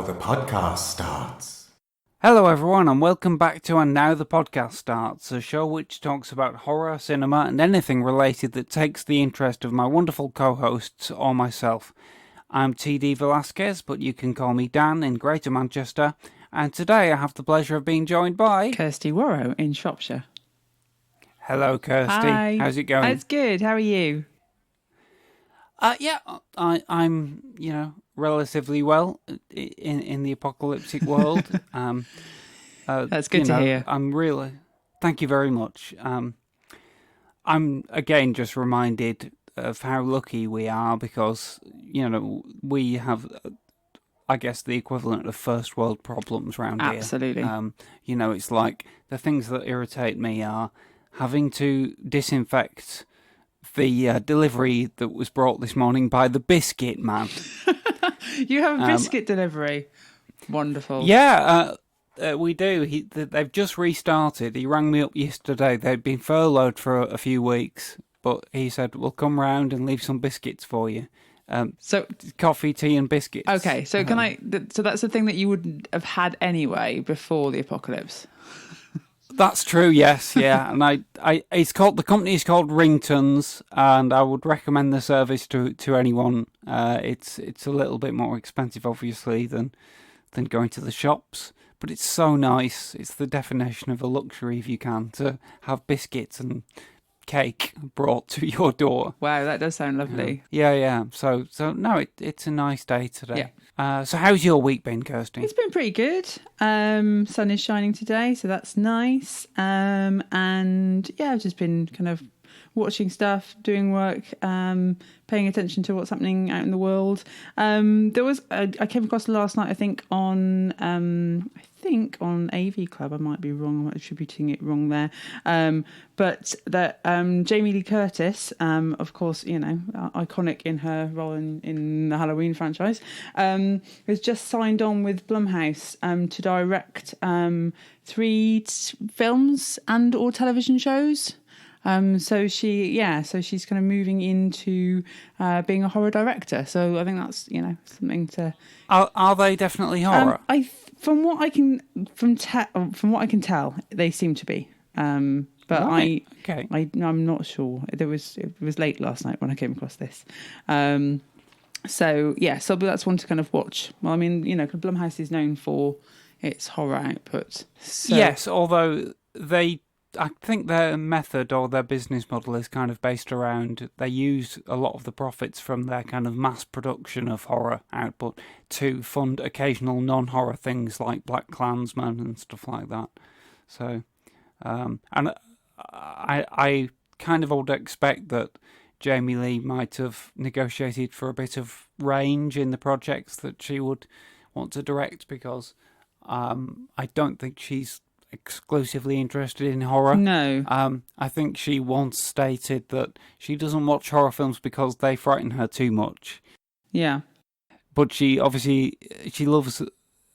the podcast starts. Hello everyone and welcome back to And Now the Podcast Starts, a show which talks about horror, cinema and anything related that takes the interest of my wonderful co-hosts or myself. I'm TD Velasquez, but you can call me Dan in Greater Manchester, and today I have the pleasure of being joined by... Kirsty Warrow in Shropshire. Hello Kirsty, Hi. How's it going? It's good, how are you? I'm relatively well in the apocalyptic world. That's good to hear. Thank you very much. I'm again just reminded of how lucky we are because, we have, I guess, the equivalent of first world problems around here. Absolutely. It's like the things that irritate me are having to disinfect the delivery that was brought this morning by the biscuit man. You have a biscuit delivery. Wonderful. Yeah, we do. They've just restarted. He rang me up yesterday. They'd been furloughed for a few weeks, but he said, we'll come round and leave some biscuits for you. So coffee, tea and biscuits. Okay, so so that's the thing that you would have had anyway before the apocalypse? That's true, yes, yeah. And the company is called Ringtons, and I would recommend the service to anyone. It's a little bit more expensive, obviously, than going to the shops, but it's so nice. It's the definition of a luxury, if you can, to have biscuits and cake brought to your door. Wow, that does sound lovely. Yeah. So no, it's a nice day today. Yeah. So how's your week been, Kirsty? It's been pretty good. Sun is shining today, so that's nice. And yeah, I've just been kind of watching stuff, doing work, paying attention to what's happening out in the world. I came across last night, I think on AV Club. I might be wrong. I'm attributing it wrong there. But that Jamie Lee Curtis, of course, iconic in her role in the Halloween franchise, has just signed on with Blumhouse to direct 3 films and or television shows. So she's kind of moving into being a horror director. So I think that's something to. Are they definitely horror? From what I can tell, they seem to be. But right. I'm not sure. It was late last night when I came across this. So that's one to kind of watch. Well, I mean, Blumhouse is known for its horror output. So. Yes, although I think their method or their business model is kind of based around they use a lot of the profits from their kind of mass production of horror output to fund occasional non-horror things like Black Klansman and stuff like that. So, and I kind of would expect that Jamie Lee might have negotiated for a bit of range in the projects that she would want to direct because I don't think she's exclusively interested in horror. No. I think she once stated that she doesn't watch horror films because they frighten her too much. Yeah. But she loves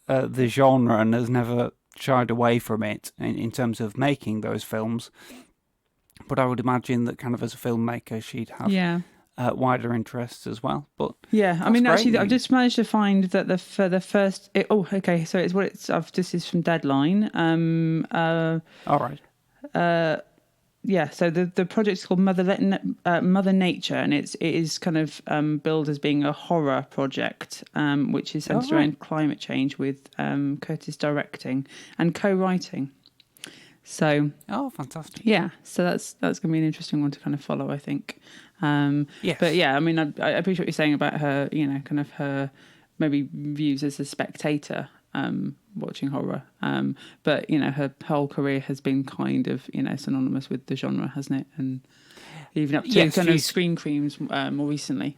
the genre and has never shied away from it in terms of making those films. But I would imagine that kind of as a filmmaker she'd have wider interests as well. But yeah, I mean, actually, I've just managed to find that this is from Deadline. All right. So the project is called Mother Nature, and it is kind of billed as being a horror project, which is centered around climate change with Curtis directing and co-writing. So fantastic. Yeah, so that's going to be an interesting one to kind of follow, I think. Yes. But yeah, I mean, I appreciate what you're saying about her, kind of her maybe views as a spectator watching horror. But her whole career has been kind of synonymous with the genre, hasn't it? And even up to kind of Screen Creams more recently.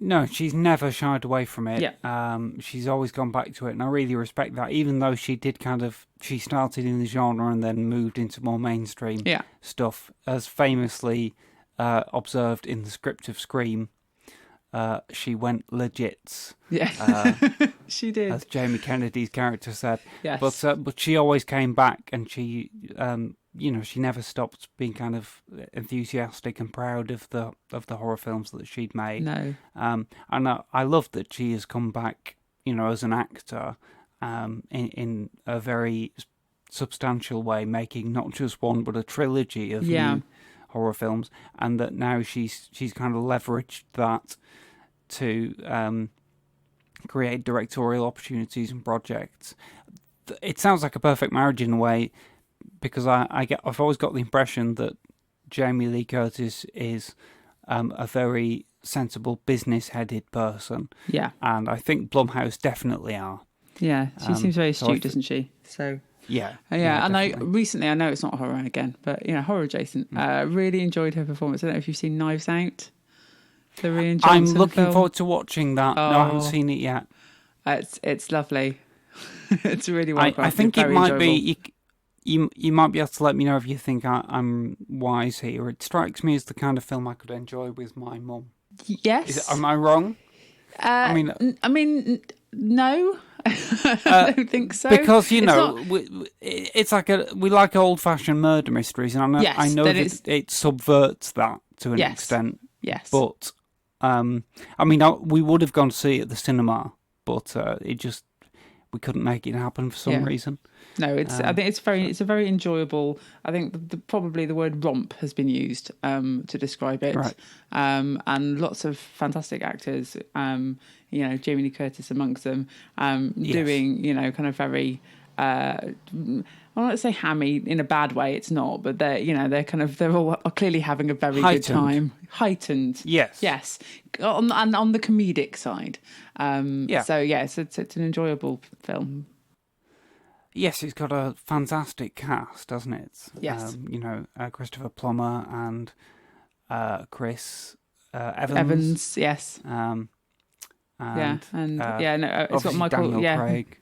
No, she's never shied away from it. Yeah. She's always gone back to it, and I really respect that, even though she started in the genre and then moved into more mainstream stuff, as famously observed in the script of Scream. She went legits. Yeah, she did. As Jamie Kennedy's character said. Yes. But she always came back, and she she never stopped being kind of enthusiastic and proud of the horror films that she'd made. No. And I love that she has come back, as an actor, in a very substantial way, making not just one but a trilogy of new horror films, and that now she's kind of leveraged that to create directorial opportunities and projects. It sounds like a perfect marriage in a way, because I've always got the impression that Jamie Lee Curtis is a very sensible, business-headed person. Yeah. And I think Blumhouse definitely are. Yeah, she seems very astute, doesn't she? So yeah, and definitely. I know it's not horror again, but horror adjacent. Really enjoyed her performance. I don't know if you've seen Knives Out, the Rian Johnson I'm looking film. forward to watching that. No, I haven't seen it yet. It's lovely. It's really well crafted. I think it might enjoyable. be. You might be able to let me know if you think I'm wise here. It strikes me as the kind of film I could enjoy with my mum. Yes. Am I wrong? I mean, no. I don't think so. Because it's like we like old-fashioned murder mysteries, and I know that it subverts that to an extent. Yes. But we would have gone to see it at the cinema, but we couldn't make it happen for some reason. No, I think it's a very enjoyable. I think probably the word romp has been used to describe it. Right. And lots of fantastic actors. Jamie Lee Curtis amongst them, doing kind of very. I don't want to say hammy in a bad way. It's not, but they're all clearly having a very good time. Heightened. Yes. On the comedic side. So it's an enjoyable film. Yes, it's got a fantastic cast, doesn't it? Yes. Christopher Plummer and Chris Evans. Evans, yes. It's got Michael. Daniel Craig.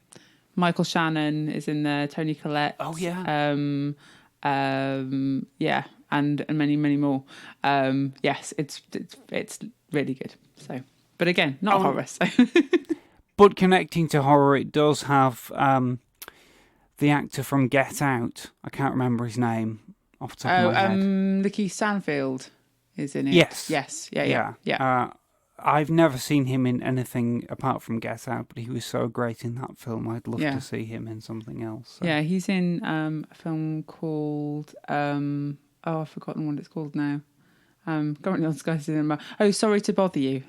Michael Shannon is in there. Toni Collette. Oh yeah. And many more. Yes, it's really good. So, but again, not horror. So. But connecting to horror, it does have the actor from Get Out. I can't remember his name off the top of my head. Lakeith Stanfield is in it. Yes. Yeah. I've never seen him in anything apart from Get Out, but he was so great in that film. I'd love to see him in something else. So. Yeah, he's in a film called I've forgotten what it's called now. Currently on Sky Cinema. Oh, Sorry to Bother You,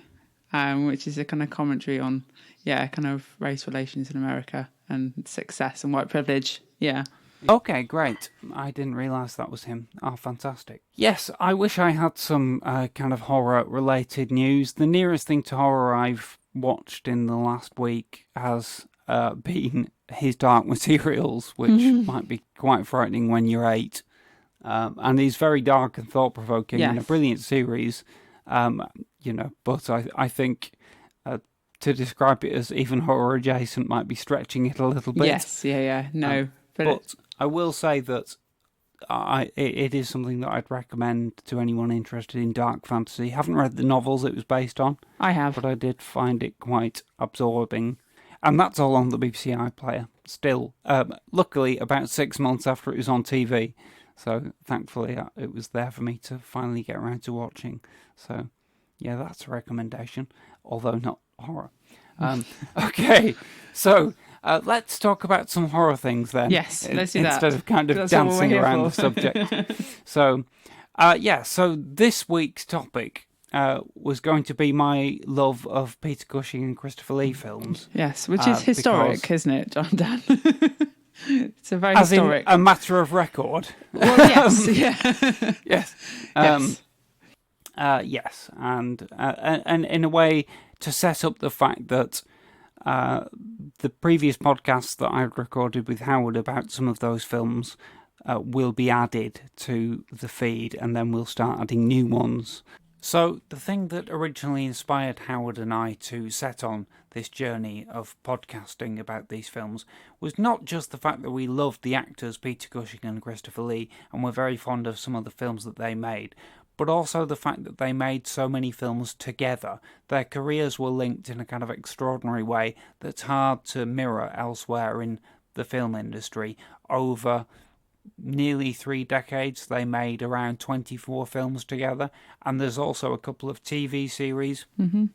which is a kind of commentary on kind of race relations in America and success and white privilege. Yeah. Okay, great. I didn't realise that was him. Oh, fantastic. Yes, I wish I had some kind of horror-related news. The nearest thing to horror I've watched in the last week has been his Dark Materials, which might be quite frightening when you're 8. And he's very dark and thought-provoking and a brilliant series, but I think to describe it as even horror-adjacent might be stretching it a little bit. Yes, no. But I will say that it is something that I'd recommend to anyone interested in dark fantasy. I haven't read the novels it was based on. I have. But I did find it quite absorbing. And that's all on the BBC iPlayer. Still, luckily, about 6 months after it was on TV. So, thankfully, it was there for me to finally get around to watching. So, yeah, that's a recommendation. Although not horror. Okay, so... let's talk about some horror things then. Yes, let's do that. Instead of kind of dancing around the subject. So this week's topic was going to be my love of Peter Cushing and Christopher Lee films. Yes, which is historic, isn't it, John Dan? It's a very historic... As in a matter of record. Well, yes, Yes. Yes, and in a way to set up the fact that the previous podcasts that I've recorded with Howard about some of those films will be added to the feed, and then we'll start adding new ones. So the thing that originally inspired Howard and I to set on this journey of podcasting about these films was not just the fact that we loved the actors Peter Cushing and Christopher Lee and were very fond of some of the films that they made, but also the fact that they made so many films together. Their careers were linked in a kind of extraordinary way that's hard to mirror elsewhere in the film industry. Over nearly 3 decades, they made around 24 films together, and there's also a couple of TV series. Mm-hmm.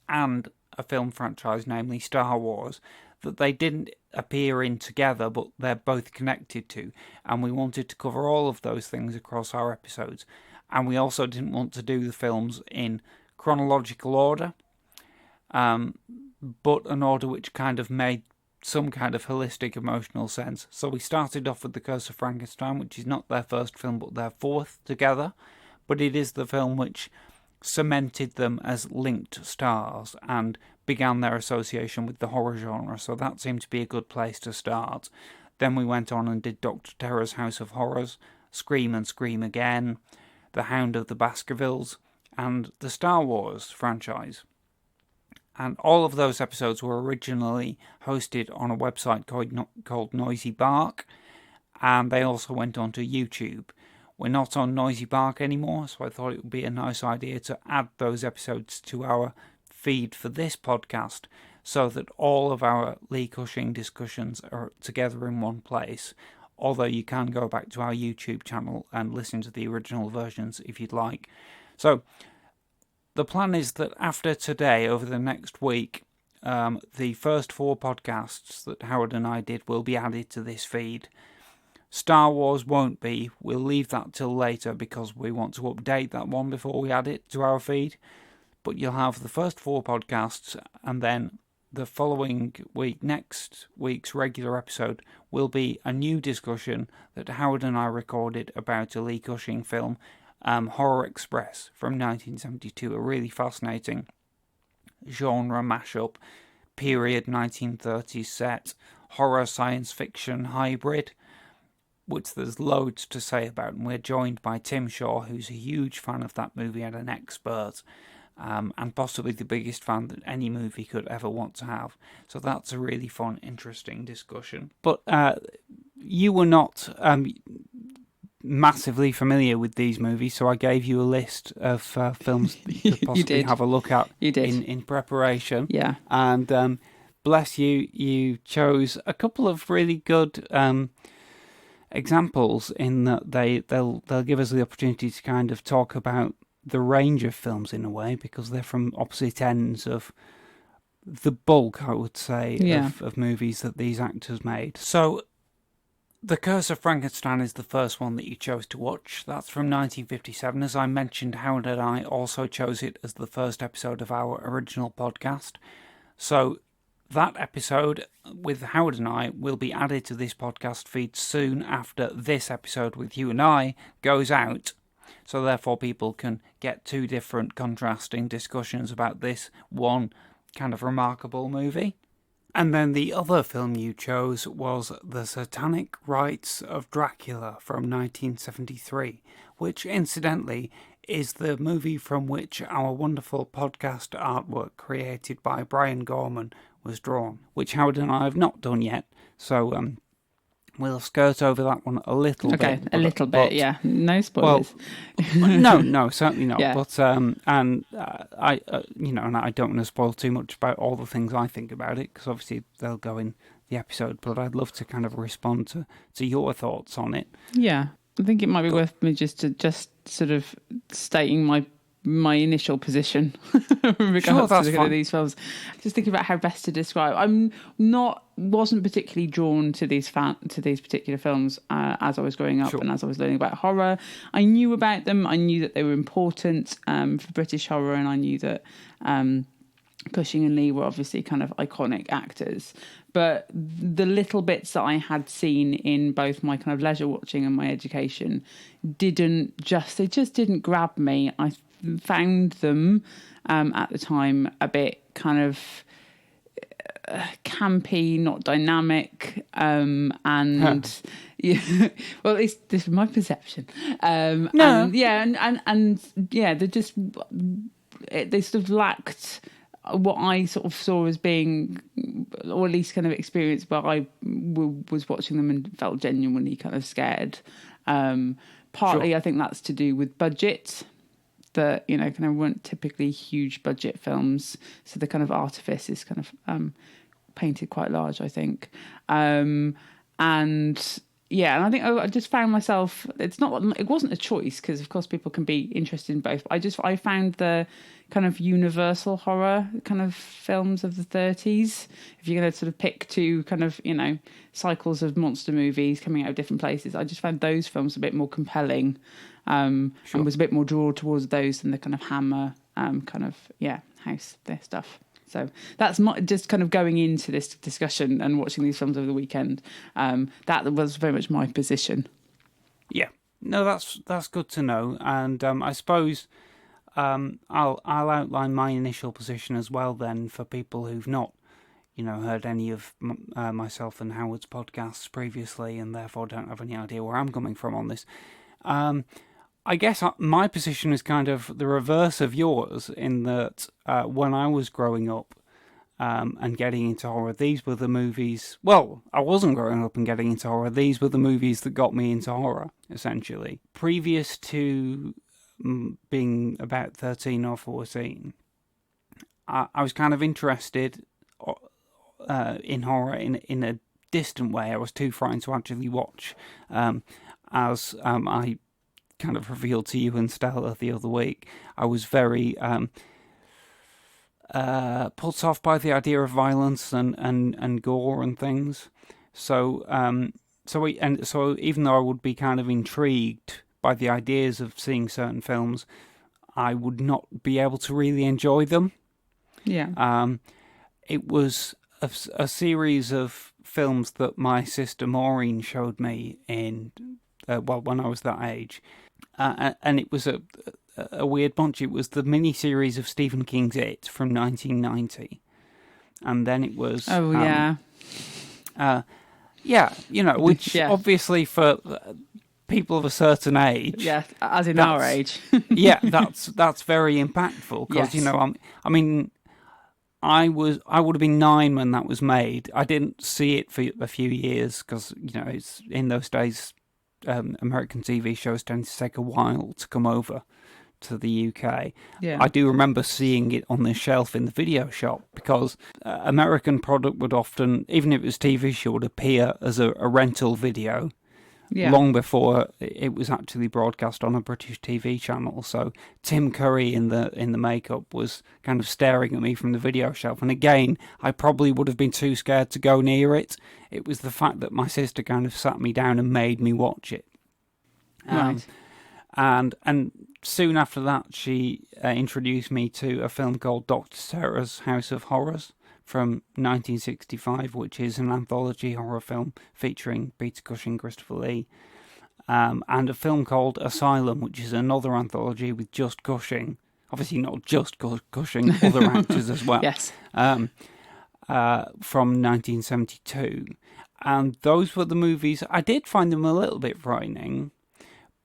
And a film franchise, namely Star Wars, that they didn't appear in together, but they're both connected to. And we wanted to cover all of those things across our episodes. And we also didn't want to do the films in chronological order, but an order which kind of made some kind of holistic emotional sense. So we started off with The Curse of Frankenstein, which is not their first film, but their fourth together. But it is the film which cemented them as linked stars and began their association with the horror genre. So that seemed to be a good place to start. Then we went on and did Dr. Terror's House of Horrors, Scream and Scream Again, The Hound of the Baskervilles, and the Star Wars franchise. And all of those episodes were originally hosted on a website called Noisy Bark, and they also went onto YouTube. We're not on Noisy Bark anymore, so I thought it would be a nice idea to add those episodes to our feed for this podcast so that all of our Lee Cushing discussions are together in one place. Although you can go back to our YouTube channel and listen to the original versions if you'd like. So the plan is that after today, over the next week, the first 4 podcasts that Howard and I did will be added to this feed. Star Wars won't be. We'll leave that till later because we want to update that one before we add it to our feed. But you'll have the first 4 podcasts, and then the following week, next week's regular episode, will be a new discussion that Howard and I recorded about a Lee Cushing film, Horror Express from 1972, a really fascinating genre mashup, period 1930s set, horror science fiction hybrid, which there's loads to say about. And we're joined by Tim Shaw, who's a huge fan of that movie and an expert, and possibly the biggest fan that any movie could ever want to have. So that's a really fun, interesting discussion. But you were not massively familiar with these movies, so I gave you a list of films that you could possibly have a look at in preparation. Yeah. And bless you, you chose a couple of really good examples in that they'll give us the opportunity to kind of talk about the range of films in a way, because they're from opposite ends of the bulk, I would say, of movies that these actors made. So The Curse of Frankenstein is the first one that you chose to watch. That's from 1957. As I mentioned, Howard and I also chose it as the first episode of our original podcast. So that episode with Howard and I will be added to this podcast feed soon after this episode with you and I goes out. So therefore people can get 2 different contrasting discussions about this one kind of remarkable movie. And then the other film you chose was The Satanic Rites of Dracula from 1973, which incidentally is the movie from which our wonderful podcast artwork created by Brian Gorman was drawn, which Howard and I have not done yet. So we'll skirt over that one a little bit. Okay, a little bit, yeah. No spoilers. Well, no, certainly not. Yeah. But I, and I don't want to spoil too much about all the things I think about it, because obviously they'll go in the episode. But I'd love to kind of respond to your thoughts on it. Yeah, I think it might be worth me just sort of stating my initial position regards to these films. Just thinking about how best to describe. Wasn't particularly drawn to these particular films as I was growing up and as I was learning about horror. I knew about them. I knew that they were important for British horror, and I knew that Cushing and Lee were obviously kind of iconic actors. But the little bits that I had seen in both my kind of leisure watching and my education didn't grab me. I found them at the time a bit kind of campy, not dynamic, and yeah, well, this is my perception. They sort of lacked what I sort of saw as being, or at least kind of experienced where I was watching them and felt genuinely kind of scared. Partly, I think that's to do with budget. That, kind of weren't typically huge budget films, so the kind of artifice is kind of painted quite large, I think. And yeah, and I think I just found myself. It wasn't a choice because, of course, people can be interested in both. But I found the kind of universal horror kind of films of the 30s. If you're going to sort of pick two kind of cycles of monster movies coming out of different places, I just found those films a bit more compelling, and was a bit more drawn towards those than the kind of Hammer house their stuff. So that's just kind of going into this discussion and watching these films over the weekend. That was very much my position. Yeah, no, that's good to know. And I suppose I'll outline my initial position as well then for people who've not, heard any of myself and Howard's podcasts previously and therefore don't have any idea where I'm coming from on this. I guess my position is kind of the reverse of yours in that when I was growing up and getting into horror, these were the movies... Well, I wasn't growing up and getting into horror. These were the movies that got me into horror, essentially. Previous to being about 13 or 14, I was kind of interested in horror in a distant way. I was too frightened to actually watch, as I kind of revealed to you and Stella the other week. I was very put off by the idea of violence and gore and things. So even though I would be kind of intrigued by the ideas of seeing certain films, I would not be able to really enjoy them. Yeah. It was a series of films that my sister Maureen showed me when I was that age. And it was a weird bunch. It was the mini-series of Stephen King's It from 1990. And then it was... Oh, yeah. Which obviously for people of a certain age... Yeah, as in our age. Yeah, that's very impactful. Because, yes. I would have been 9 when that was made. I didn't see it for a few years because, it's in those days... American TV shows tend to take a while to come over to the UK. Yeah. I do remember seeing it on the shelf in the video shop because American product would often, even if it was TV show, would appear as a rental video long before it was actually broadcast on a British TV channel. So Tim Curry in the makeup was kind of staring at me from the video shelf. And again, I probably would have been too scared to go near it. It was the fact that my sister kind of sat me down and made me watch it. Right. And soon after that, she introduced me to a film called Dr. Sarah's House of Horrors from 1965, which is an anthology horror film featuring Peter Cushing, Christopher Lee, and a film called Asylum, which is another anthology with just Cushing. Obviously not just Cushing, other actors as well. Yes. From 1972. And those were the movies. I did find them a little bit frightening,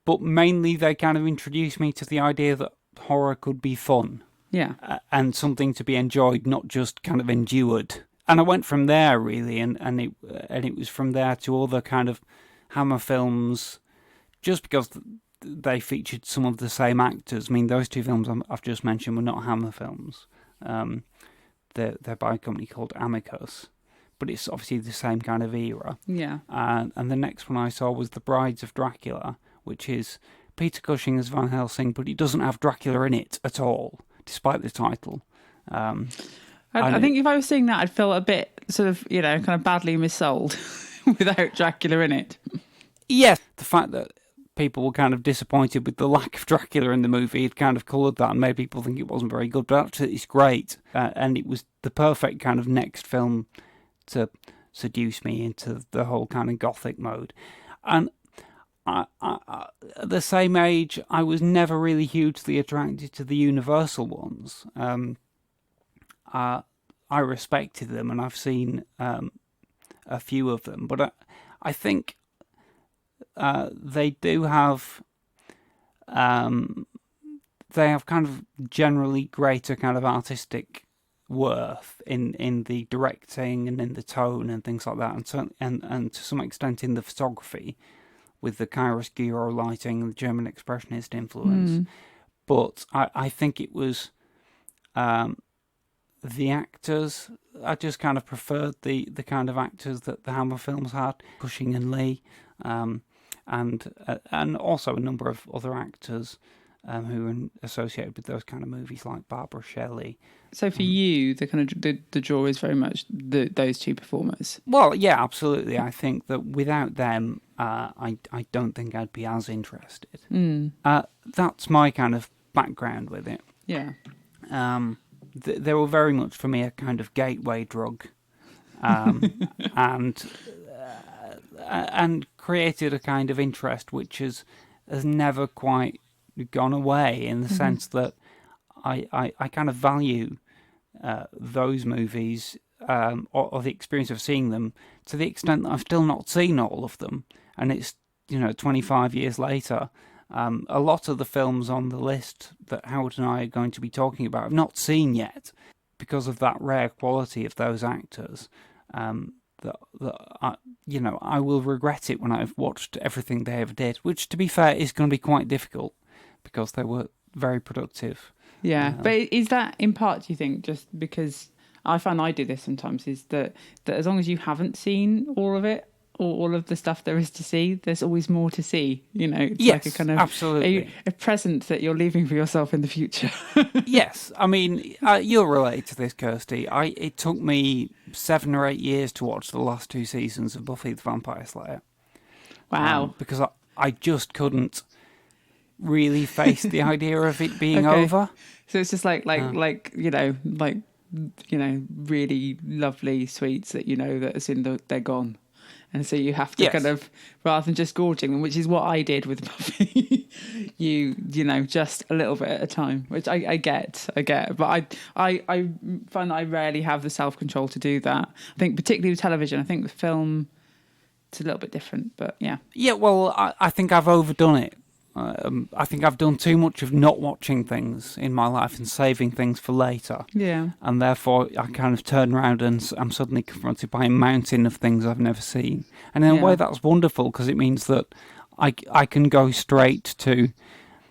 but mainly they kind of introduced me to the idea that horror could be fun. Yeah. And something to be enjoyed, not just kind of endured. And I went from there, really, and it was from there to other kind of Hammer films, just because they featured some of the same actors. I mean, those two films I've just mentioned were not Hammer films. They're by a company called Amicus, but it's obviously the same kind of era. Yeah. And the next one I saw was The Brides of Dracula, which is Peter Cushing as Van Helsing, but it doesn't have Dracula in it at all, despite the title. I think if I was seeing that, I'd feel a bit sort of, kind of badly missold without Dracula in it. Yes, the fact that people were kind of disappointed with the lack of Dracula in the movie, it kind of coloured that and made people think it wasn't very good, but actually it's great. And it was the perfect kind of next film to seduce me into the whole kind of gothic mode. And I, at the same age, I was never really hugely attracted to the Universal ones. I respected them, and I've seen a few of them, but I think they do have they have kind of generally greater kind of artistic worth in the directing and in the tone and things like that, and to some extent in the photography with the chiaroscuro lighting and the German Expressionist influence. But I think it was The actors, I just kind of preferred the kind of actors that the Hammer films had, Cushing and Lee, and also a number of other actors who are associated with those kind of movies, like Barbara Shelley. So for you, the kind of the draw is very much those two performers. Well, yeah, absolutely. I think that without them, I don't think I'd be as interested. That's my kind of background with it. Yeah. They were very much for me a kind of gateway drug, and created a kind of interest which has never quite gone away, in the sense that I kind of value those movies or the experience of seeing them to the extent that I've still not seen all of them, and it's 25 years later. A lot of the films on the list that Howard and I are going to be talking about I've not seen yet, because of that rare quality of those actors. I will regret it when I've watched everything they ever did, which, to be fair, is going to be quite difficult because they were very productive. Yeah, but is that in part, do you think, just because I find I do this sometimes, is that as long as you haven't seen all of it, or all of the stuff there is to see, there's always more to see. It's yes, like a kind of absolutely a present that you're leaving for yourself in the future. Yes, I mean, you'll relate to this, Kirsty. It took me 7 or 8 years to watch the last 2 seasons of Buffy the Vampire Slayer. Wow. Because I just couldn't really face the idea of it being over. So it's just like really lovely sweets that that as soon they're gone. And so you have to kind of, rather than just gorging them, which is what I did with Buffy, you just a little bit at a time, which I get. But I find that I rarely have the self-control to do that. I think particularly with television, I think with film, it's a little bit different, but yeah. Yeah, well, I think I've overdone it. I think I've done too much of not watching things in my life and saving things for later. Yeah. And therefore, I kind of turn around and I'm suddenly confronted by a mountain of things I've never seen. And in a way, that's wonderful, because it means that I can go straight to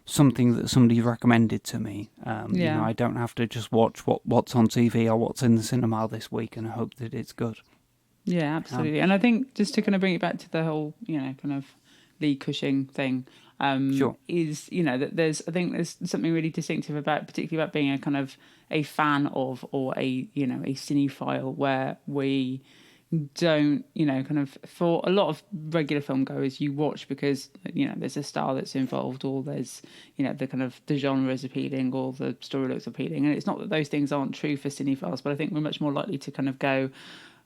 something that somebody recommended to me. I don't have to just watch what's on TV or what's in the cinema this week and hope that it's good. Yeah, absolutely. And I think just to kind of bring it back to the whole, kind of Lee Cushing thing, sure. is that there's something really distinctive about, particularly about being a kind of a fan of, or a a cinephile, where we don't kind of, for a lot of regular film goers, you watch because there's a star that's involved, or there's the kind of the genre is appealing, or the story looks appealing. And it's not that those things aren't true for cinephiles, but I think we're much more likely to kind of go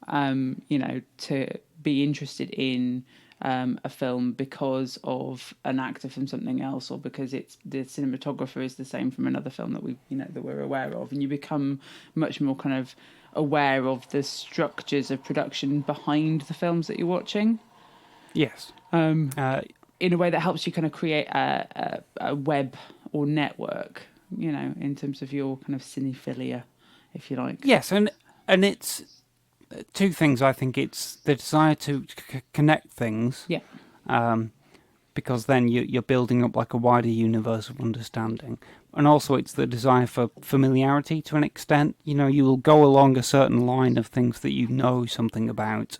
to be interested in a film because of an actor from something else, or because it's the cinematographer is the same from another film that we that we're aware of, and you become much more kind of aware of the structures of production behind the films that you're watching. Yes. In a way that helps you kind of create a web or network, in terms of your kind of cinephilia, if you like. Yes, and it's two things. I think it's the desire to connect things. Yeah. Because then you're building up like a wider universe of understanding. And also it's the desire for familiarity to an extent. You will go along a certain line of things that you know something about,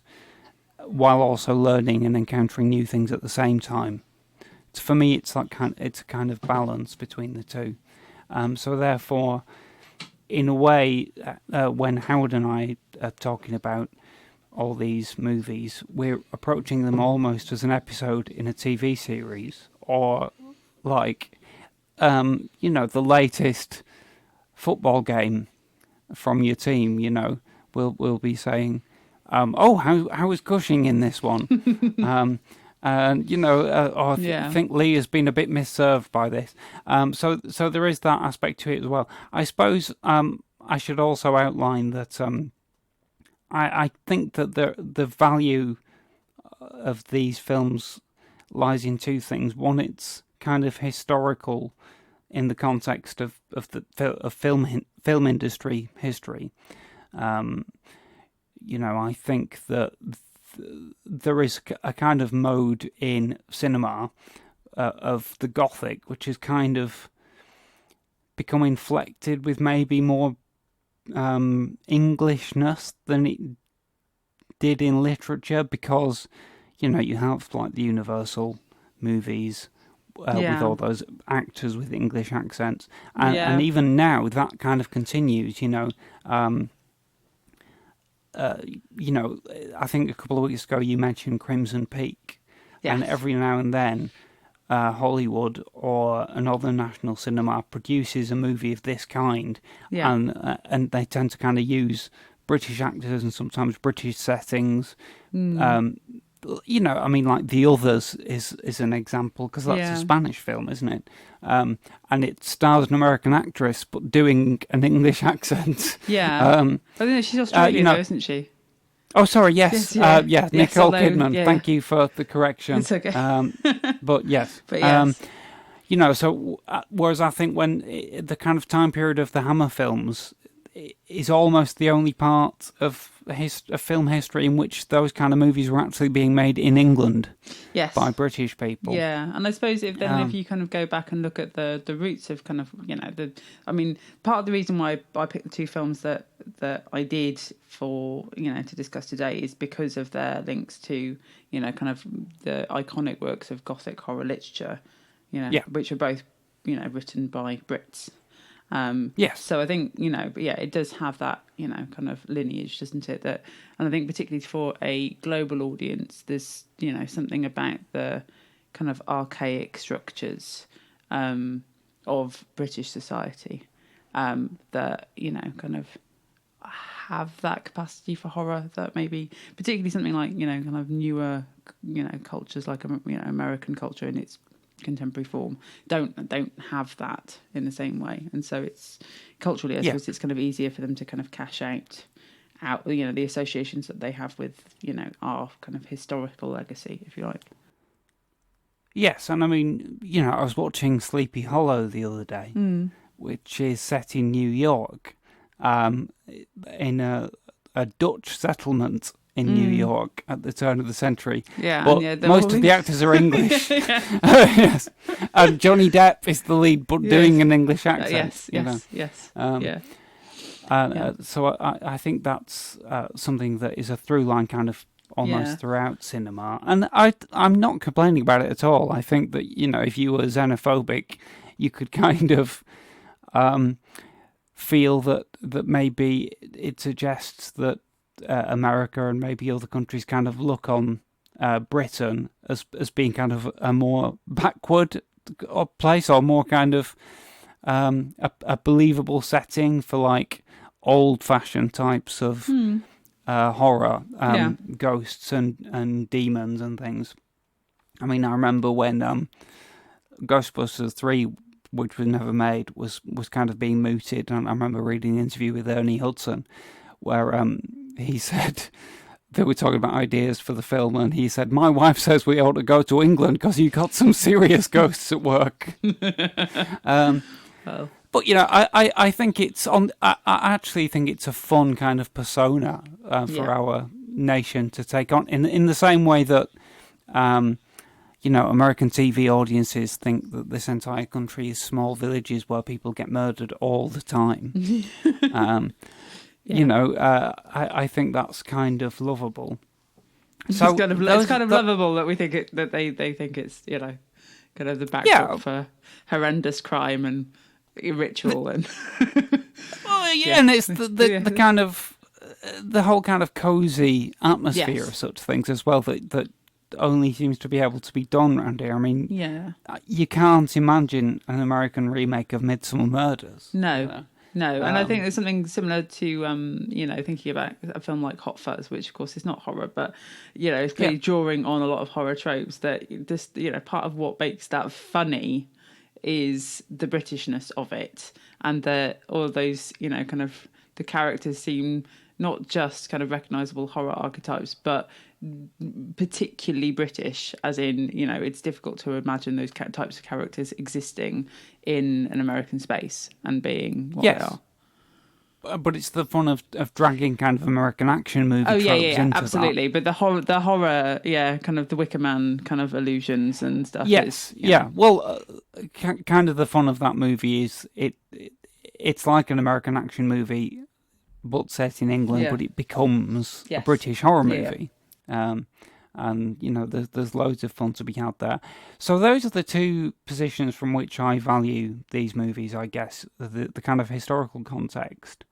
while also learning and encountering new things at the same time. For me, it's a kind of balance between the two. So therefore, in a way, when Howard and I are talking about all these movies, we're approaching them almost as an episode in a TV series, or like, the latest football game from your team. We'll be saying, how is Cushing in this one? I think Lee has been a bit misserved by this. So there is that aspect to it as well. I suppose I should also outline that I think that the value of these films lies in two things. One, it's kind of historical in the context of film industry history. I think that there is a kind of mode in cinema of the Gothic, which is kind of become inflected with maybe more Englishness than it did in literature, because you have like the Universal movies with all those actors with English accents, and even now that kind of continues. I think a couple of weeks ago you mentioned Crimson Peak, and every now and then Hollywood or another national cinema produces a movie of this kind, and they tend to kind of use British actors and sometimes British settings. Like The Others is an example, because that's a Spanish film, isn't it? And it stars an American actress but doing an English accent. I think she's Australian, though, isn't she? Oh, sorry, yes. Nicole Kidman. Yeah. Thank you for the correction. It's okay. But yes. But yes. So whereas I think when the kind of time period of the Hammer films is almost the only part of film history in which those kind of movies were actually being made in England by British people. Yeah, and I suppose if you kind of go back and look at the roots of kind of, part of the reason why I picked the two films that I did for, to discuss today is because of their links to, kind of the iconic works of Gothic horror literature, which are both, written by Brits. Yes. So I think, it does have that, kind of lineage, doesn't it? And I think particularly for a global audience, there's, something about the kind of archaic structures of British society that, kind of have that capacity for horror that maybe, particularly something like, kind of newer, cultures like, American culture in its contemporary form don't have that in the same way, and so it's culturally, I suppose, it's kind of easier for them to kind of cash out the associations that they have with our kind of historical legacy, if you like. Yes, and I mean, I was watching Sleepy Hollow the other day, which is set in New York, in a Dutch settlement in New York at the turn of the century. Yeah, but most of the actors are English. Yes, and Johnny Depp is the lead, but doing an English accent. So I think that's something that is a through line kind of almost throughout cinema, and I'm not complaining about it at all. I think that if you were xenophobic, you could kind of feel that maybe it suggests that America and maybe other countries kind of look on Britain as being kind of a more backward place, or more kind of a believable setting for like old-fashioned types of horror, ghosts and demons and things. I mean, I remember when Ghostbusters 3, which was never made, was kind of being mooted, and I remember reading an interview with Ernie Hudson where he said they were talking about ideas for the film, and he said, "My wife says we ought to go to England because you got some serious ghosts at work." But I think it's on. I actually think it's a fun kind of persona for our nation to take on, in the same way that American TV audiences think that this entire country is small villages where people get murdered all the time. I think that's kind of lovable. So it's kind of lovable that we think that they think it's kind of the backdrop for horrendous crime and ritual and. And it's the kind of the whole kind of cozy atmosphere of such things as well that only seems to be able to be done around here. I mean, you can't imagine an American remake of Midsummer Murders. No, and I think there's something similar to, thinking about a film like Hot Fuzz, which of course is not horror, but, it's clearly drawing on a lot of horror tropes that just, part of what makes that funny is the Britishness of it, and that all of those, kind of, the characters seem not just kind of recognisable horror archetypes, but particularly British, as in, it's difficult to imagine those types of characters existing in an American space and being what they are. But it's the fun of dragging kind of American action movie tropes into absolutely. that. But the horror, kind of the Wicker Man kind of illusions and stuff. Yes, Well, kind of the fun of that movie is it's like an American action movie, but set in England, Yeah. but it becomes a Yes. British horror Yeah. movie. And there's loads of fun to be had there. So those are the two positions from which I value these movies, I guess. The kind of historical context,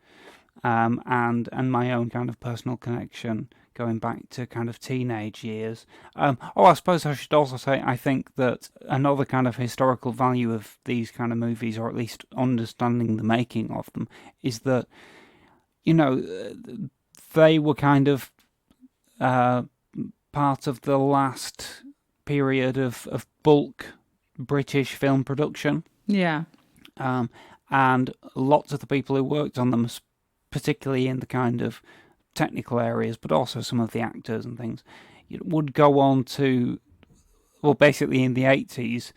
and my own kind of personal connection going back to kind of teenage years. I suppose I should also say I think that another kind of historical value of these kind of movies, or at least understanding the making of them, is that, they were kind of part of the last period of bulk British film production. Yeah. And lots of the people who worked on them, particularly in the kind of technical areas, but also some of the actors and things, would go on to, well, basically in the 80s,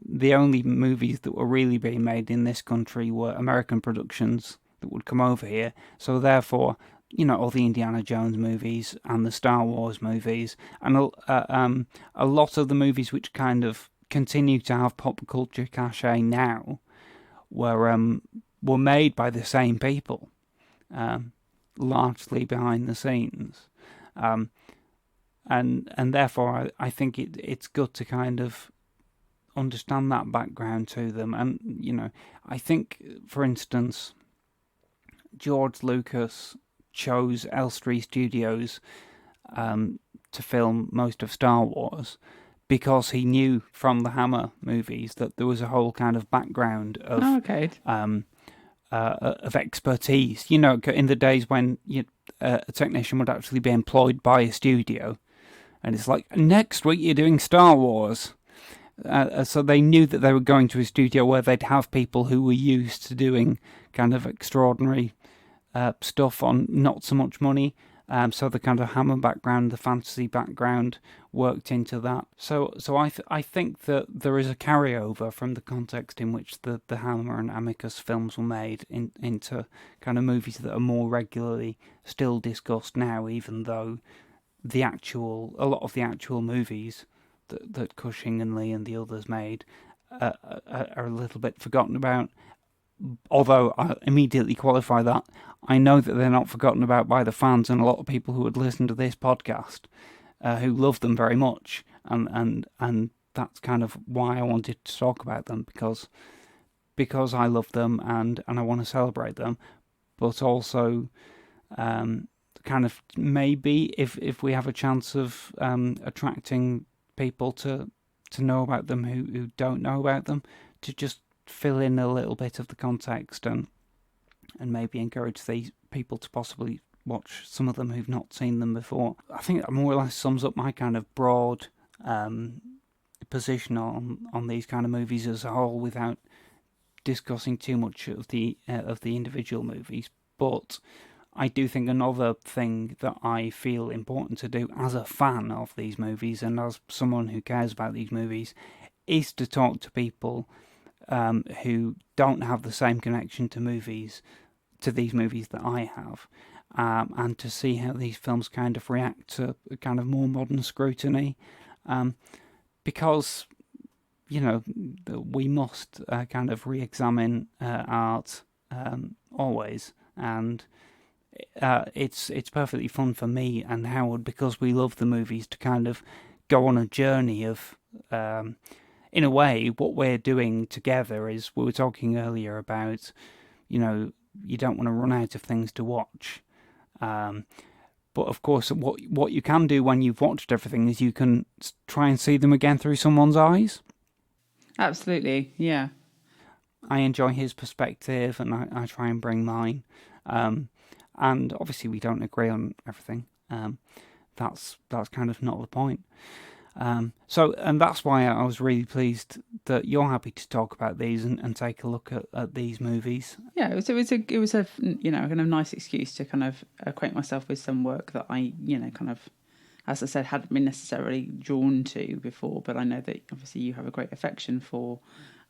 the only movies that were really being made in this country were American productions that would come over here. So therefore, all the Indiana Jones movies and the Star Wars movies, and a lot of the movies which kind of continue to have pop culture cachet now were made by the same people, largely behind the scenes, and therefore I think it's good to kind of understand that background to them. And I think, for instance, George Lucas chose Elstree Studios to film most of Star Wars because he knew from the Hammer movies that there was a whole kind of background of of expertise. In the days when a technician would actually be employed by a studio, and it's like, next week you're doing Star Wars. So they knew that they were going to a studio where they'd have people who were used to doing kind of extraordinary stuff on not so much money. So the kind of Hammer background, the fantasy background worked into that. So I think that there is a carryover from the context in which the Hammer and Amicus films were made into kind of movies that are more regularly still discussed now, even though a lot of the actual movies that Cushing and Lee and the others made are a little bit forgotten about. Although I immediately qualify that, I know that they're not forgotten about by the fans and a lot of people who would listen to this podcast, who love them very much, and that's kind of why I wanted to talk about them, because I love them and I want to celebrate them, but also kind of maybe if we have a chance of attracting people to know about them who don't know about them, to just fill in a little bit of the context and maybe encourage these people to possibly watch some of them who've not seen them before. I think that more or less sums up my kind of broad position on these kind of movies as a whole, without discussing too much of the individual movies. But I do think another thing that I feel important to do as a fan of these movies and as someone who cares about these movies is to talk to people who don't have the same connection to these movies that I have, and to see how these films kind of react to kind of more modern scrutiny, because we must kind of re-examine art always, and it's perfectly fun for me and Howard, because we love the movies, to kind of go on a journey of, in a way, what we're doing together is, we were talking earlier about, you don't want to run out of things to watch. But of course, what you can do when you've watched everything is you can try and see them again through someone's eyes. Absolutely, yeah. I enjoy his perspective, and I try and bring mine. And obviously, we don't agree on everything. That's kind of not the point. And that's why I was really pleased that you're happy to talk about these and take a look at these movies. Yeah, it was a kind of nice excuse to kind of acquaint myself with some work that I kind of, as I said, hadn't been necessarily drawn to before. But I know that obviously you have a great affection for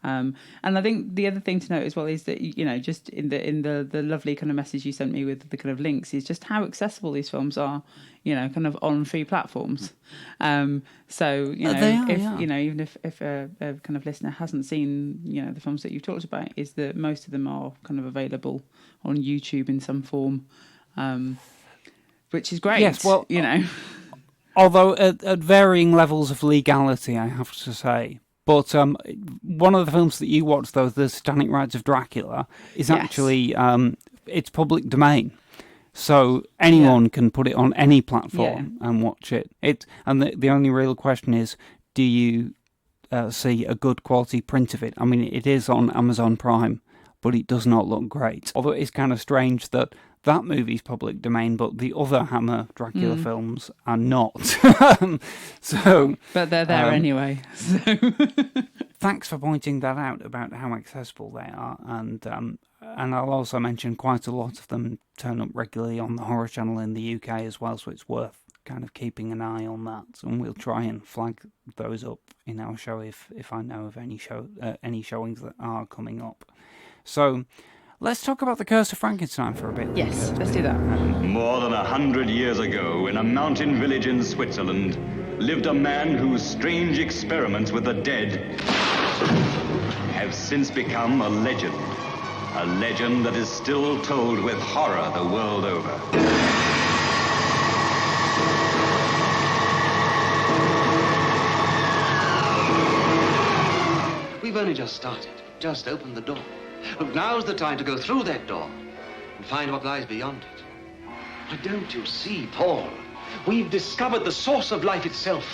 And I think the other thing to note as well is that, just in the lovely kind of message you sent me with the kind of links, is just how accessible these films are, kind of on free platforms. So, even if a kind of listener hasn't seen, the films that you've talked about, is that most of them are kind of available on YouTube in some form, which is great. Yes, well, although at varying levels of legality, I have to say. But one of the films that you watched, though, the Satanic Rites of Dracula, is actually it's public domain. So anyone can put it on any platform and watch it. And the only real question is, do you see a good quality print of it? I mean, it is on Amazon Prime, but it does not look great. Although it's kind of strange that movie's public domain, but the other Hammer Dracula films are not. But they're there anyway. So. Thanks for pointing that out about how accessible they are, and I'll also mention quite a lot of them turn up regularly on the Horror Channel in the UK as well, so it's worth kind of keeping an eye on that, and we'll try and flag those up in our show if I know of any showings that are coming up. So let's talk about the Curse of Frankenstein for a bit. Yes, let's do that. More than 100 years ago, in a mountain village in Switzerland, lived a man whose strange experiments with the dead have since become a legend. A legend that is still told with horror the world over. We've only just started, just opened the door. Look, now's the time to go through that door and find what lies beyond it. But don't you see, Paul? We've discovered the source of life itself,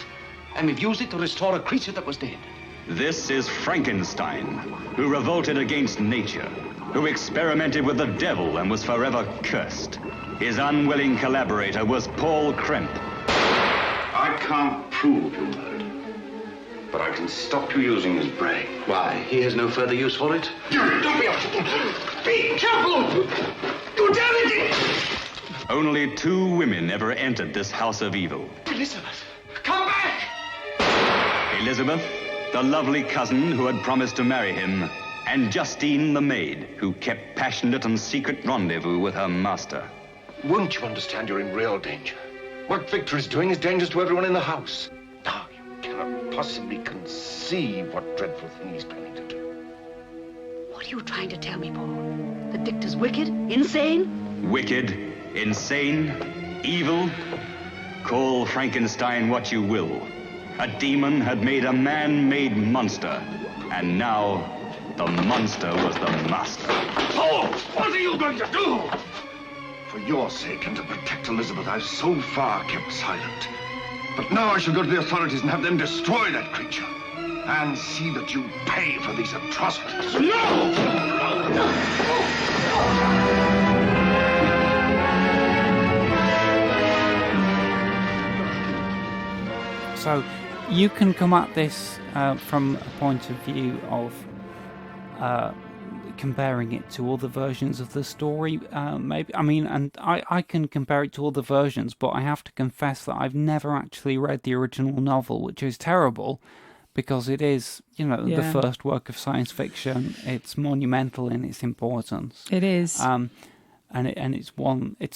and we've used it to restore a creature that was dead. This is Frankenstein, who revolted against nature, who experimented with the devil and was forever cursed. His unwilling collaborator was Paul Kremp. I can't prove you murdered, but I can stop you using his brain. Why, he has no further use for it? Don't be careful! You damn it! Only 2 women ever entered this house of evil. Elizabeth, come back! Elizabeth, the lovely cousin who had promised to marry him, and Justine the maid, who kept passionate and secret rendezvous with her master. Won't you understand you're in real danger? What Victor is doing is dangerous to everyone in the house. Now, you cannot possibly conceive what dreadful thing he's planning to do. What are you trying to tell me, Paul? That Victor's wicked? Insane? Wicked, insane, evil. Call Frankenstein what you will. A demon had made a man-made monster, and now the monster was the master. Paul, what are you going to do? For your sake and to protect Elizabeth, I've so far kept silent. But now I shall go to the authorities and have them destroy that creature. And see that you pay for these atrocities. So you can come at this from a point of view of comparing it to other versions of the story, maybe. I mean, and I can compare it to other versions, but I have to confess that I've never actually read the original novel, which is terrible, because it is, the first work of science fiction. It's monumental in its importance. It is. And it's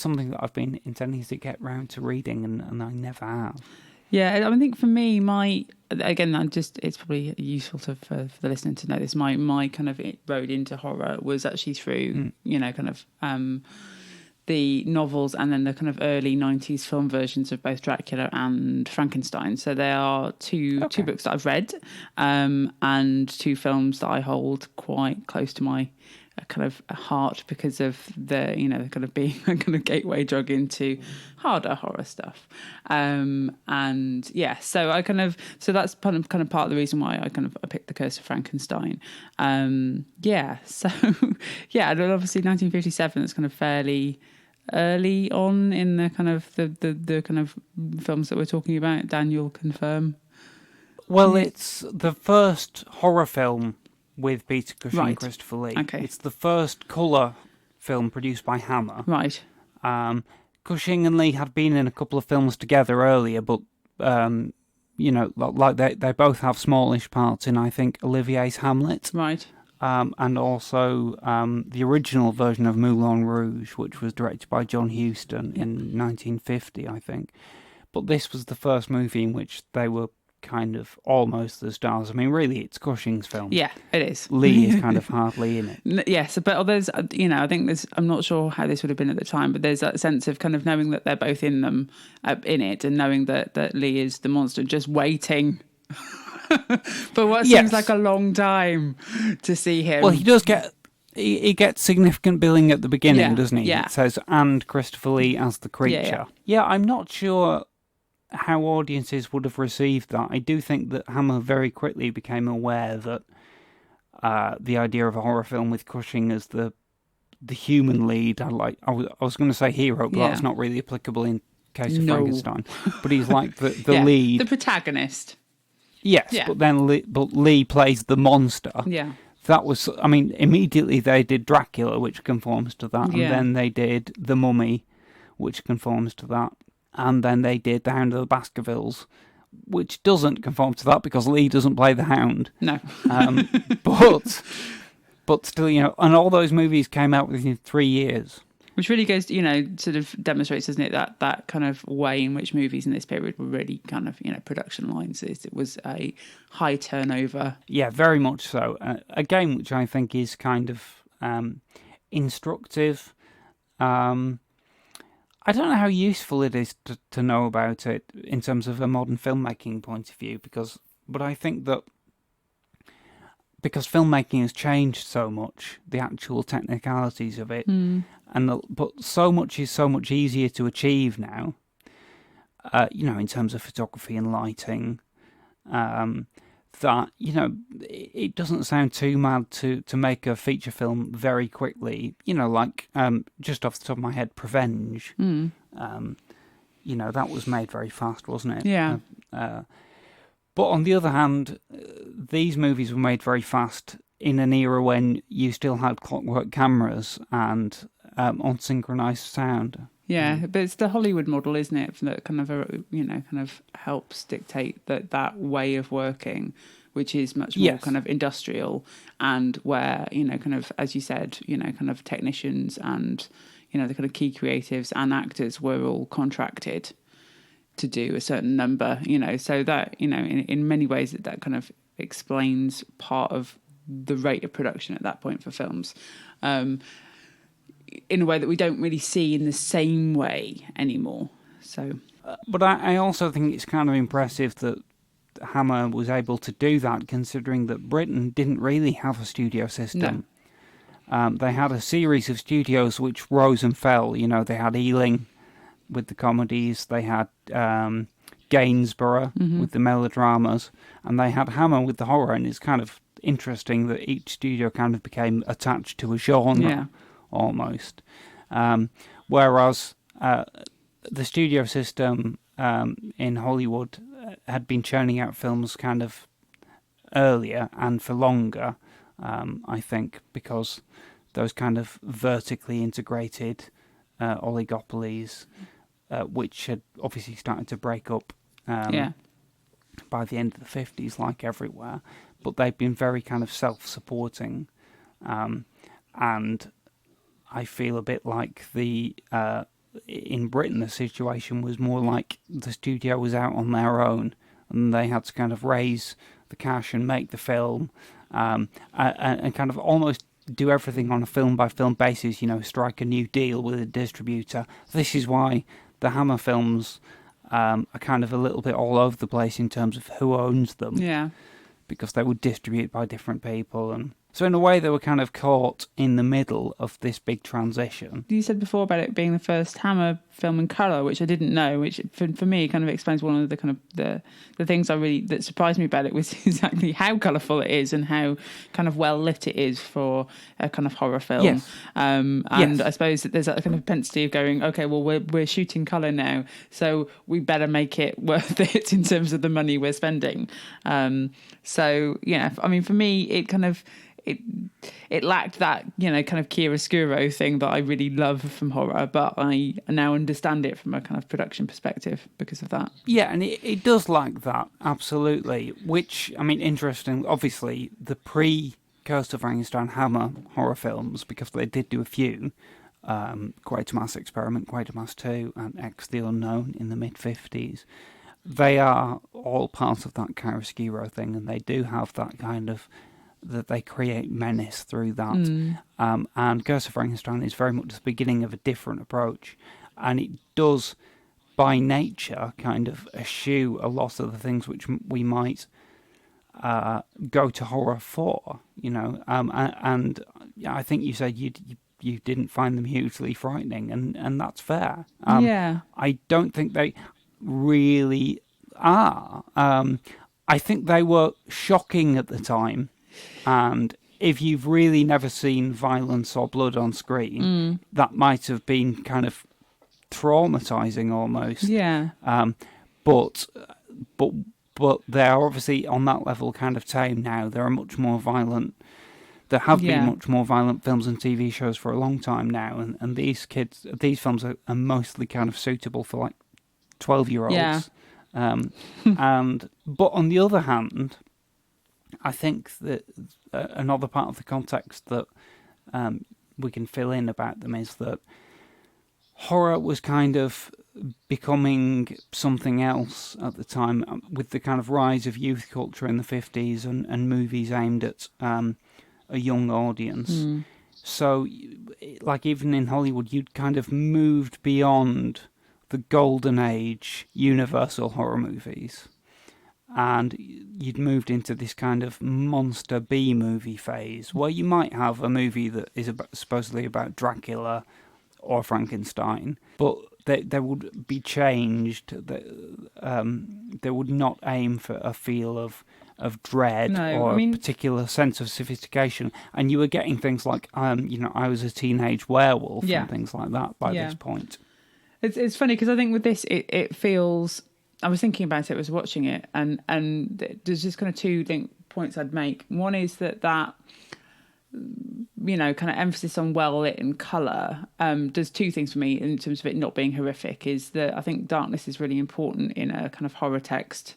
something that I've been intending to get round to reading, and I never have. Yeah, I think for me, it's probably useful for the listener to know this. My kind of road into horror was actually through, the novels and then the kind of early 90s film versions of both Dracula and Frankenstein. So there are two books that I've read, and 2 films that I hold quite close to my kind of heart because of the kind of being a kind of gateway drug into harder horror stuff, so that's kind of part of the reason why I picked The Curse of Frankenstein. And obviously 1957 is kind of fairly early on in the kind of the kind of films that we're talking about. Dan, you'll confirm. Well, it's the first horror film with Peter Cushing and Christopher Lee. Okay. It's the first colour film produced by Hammer. Right. Cushing and Lee had been in a couple of films together earlier, but like they both have smallish parts in, I think, Olivier's Hamlet. Right. And also the original version of Moulin Rouge, which was directed by John Huston in 1950, I think. But this was the first movie in which they were kind of almost the stars. I mean, really, it's Cushing's film. Yeah, it is. Lee is kind of hardly in it. Yes, but there's, I think there's, I'm not sure how this would have been at the time, but there's that sense of kind of knowing that they're both in it, and knowing that Lee is the monster, just waiting for what seems like a long time to see him. Well, he does get... He gets significant billing at the beginning, doesn't he? Yeah. It says, and Christopher Lee as the creature. Yeah, I'm not sure how audiences would have received that. I do think that Hammer very quickly became aware that the idea of a horror film with Cushing as the human lead, I was going to say hero, but that's not really applicable in case of Frankenstein. But he's like the lead. The protagonist. Yes, but then Lee plays the monster. Yeah. That was, I mean, immediately they did Dracula, which conforms to that, and then they did The Mummy, which conforms to that, and then they did The Hound of the Baskervilles, which doesn't conform to that because Lee doesn't play the Hound. No. But still, and all those movies came out within 3 years. Which really goes, sort of demonstrates, doesn't it, that kind of way in which movies in this period were really kind of, production lines. It was a high turnover. Yeah, very much so. A game which I think is kind of instructive. I don't know how useful it is to know about it in terms of a modern filmmaking point of view, but I think that because filmmaking has changed so much, the actual technicalities of it, but so much is so much easier to achieve now, in terms of photography and lighting, that, it doesn't sound too mad to make a feature film very quickly, like, just off the top of my head, Prevenge, that was made very fast, wasn't it? Yeah. But on the other hand, these movies were made very fast in an era when you still had clockwork cameras and unsynchronized sound. Yeah, but it's the Hollywood model, isn't it, that kind of helps dictate that way of working, which is much more kind of industrial, and where kind of, as you said, kind of technicians and the kind of key creatives and actors were all contracted to do a certain number, so that, in many ways that kind of explains part of the rate of production at that point for films, in a way that we don't really see in the same way anymore. So, but I also think it's kind of impressive that Hammer was able to do that, considering that Britain didn't really have a studio system. No. They had a series of studios which rose and fell. They had Ealing with the comedies, they had Gainsborough with the melodramas, and they had Hammer with the horror. And it's kind of interesting that each studio kind of became attached to a genre, almost. Whereas the studio system in Hollywood had been churning out films kind of earlier and for longer, I think, because those kind of vertically integrated oligopolies, which had obviously started to break up by the end of the 50s, like everywhere, but they've been very kind of self-supporting, and I feel a bit like in Britain the situation was more like the studio was out on their own, and they had to kind of raise the cash and make the film, and kind of almost do everything on a film-by-film basis, strike a new deal with a distributor. This is why the Hammer films are kind of a little bit all over the place in terms of who owns them. Yeah. Because they would distribute by different people. And so in a way they were kind of caught in the middle of this big transition. You said before about it being the first Hammer film in colour, which I didn't know, which for me kind of explains one of the kind of the things that surprised me about it was exactly how colourful it is and how kind of well lit it is for a kind of horror film. Yes. I suppose that there's that kind of propensity of going, okay, well we're shooting colour now, so we better make it worth it in terms of the money we're spending. So yeah, I mean for me it kind of it lacked that, kind of chiaroscuro thing that I really love from horror, but I now understand it from a kind of production perspective because of that. Yeah, and it does lack that, absolutely. Which, I mean, interesting. Obviously, the pre-Curse of Frankenstein Hammer horror films, because they did do a few, Quatermass Experiment, Quatermass 2, and X the Unknown in the mid-50s, they are all part of that chiaroscuro thing, and they do have that kind of, that they create menace through that. And Curse of Frankenstein is very much the beginning of a different approach, and it does, by nature, kind of eschew a lot of the things which we might go to horror for, and I think you said you didn't find them hugely frightening, and that's fair. Yeah. I don't think they really are. I think they were shocking at the time, and if you've really never seen violence or blood on screen, that might have been kind of traumatizing almost. Yeah. But they're obviously on that level kind of tame now. There are much more violent. There have been much more violent films and TV shows for a long time now, and these films are mostly kind of suitable for like 12-year-olds. Yeah. But on the other hand, I think that another part of the context that we can fill in about them is that horror was kind of becoming something else at the time, with the kind of rise of youth culture in the 50s and movies aimed at a young audience. So, like, even in Hollywood, you'd kind of moved beyond the golden age Universal horror movies, and you'd moved into this kind of monster B-movie phase, where you might have a movie that is supposedly about Dracula or Frankenstein, but they would be changed. They would not aim for a feel of dread or a particular sense of sophistication. And you were getting things like, I was a teenage werewolf and things like that by this point. It's funny because I think with this, it feels... I was thinking about it, I was watching it, and there's just kind of two points I'd make. One is that kind of emphasis on well-lit and colour does two things for me in terms of it not being horrific. Is that I think darkness is really important in a kind of horror text,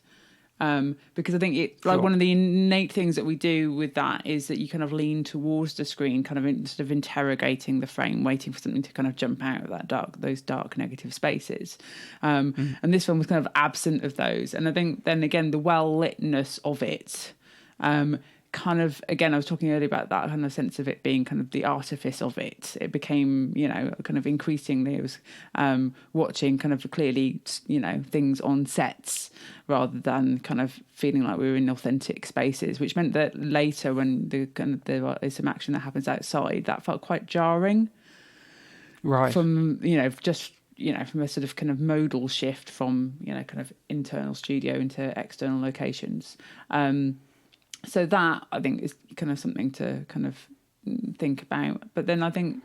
because I think it, like, one of the innate things that we do with that is that you kind of lean towards the screen, kind of instead of interrogating the frame, waiting for something to kind of jump out of those dark negative spaces. And this one was kind of absent of those. And I think then again, the well-litness of it, kind of, again, I was talking earlier about that kind of sense of it being kind of the artifice of it. It became, kind of increasingly, it was watching kind of clearly, things on sets rather than kind of feeling like we were in authentic spaces, which meant that later when there is some action that happens outside, that felt quite jarring. Right. From, just... from a sort of kind of modal shift from, kind of internal studio into external locations. So that, I think, is kind of something to kind of think about. But then I think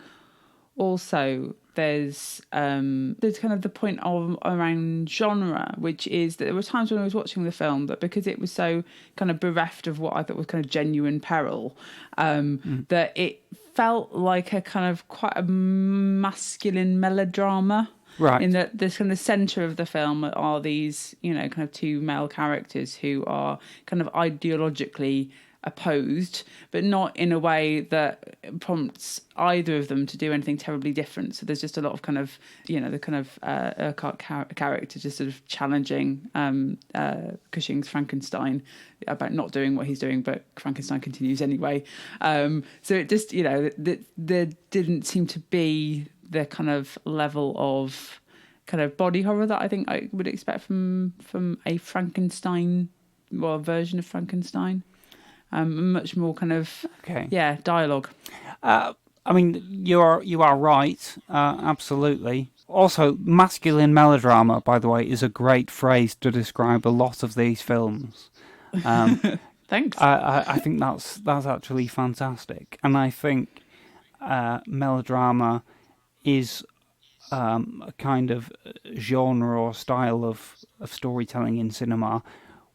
also there's kind of the point around genre, which is that there were times when I was watching the film that because it was so kind of bereft of what I thought was kind of genuine peril, that it felt like a kind of quite a masculine melodrama. Right. In that the kind of centre of the film are these, kind of two male characters who are kind of ideologically opposed, but not in a way that prompts either of them to do anything terribly different. So there's just a lot of kind of, the kind of Urquhart character just sort of challenging Cushing's Frankenstein about not doing what he's doing, but Frankenstein continues anyway. So it just, there didn't seem to be the kind of level of kind of body horror that I think I would expect from a Frankenstein, well, a version of Frankenstein. Much more kind of dialogue. I mean, you are right, absolutely. Also, masculine melodrama, by the way, is a great phrase to describe a lot of these films. Thanks. I think that's actually fantastic, and I think melodrama is a kind of genre or style of storytelling in cinema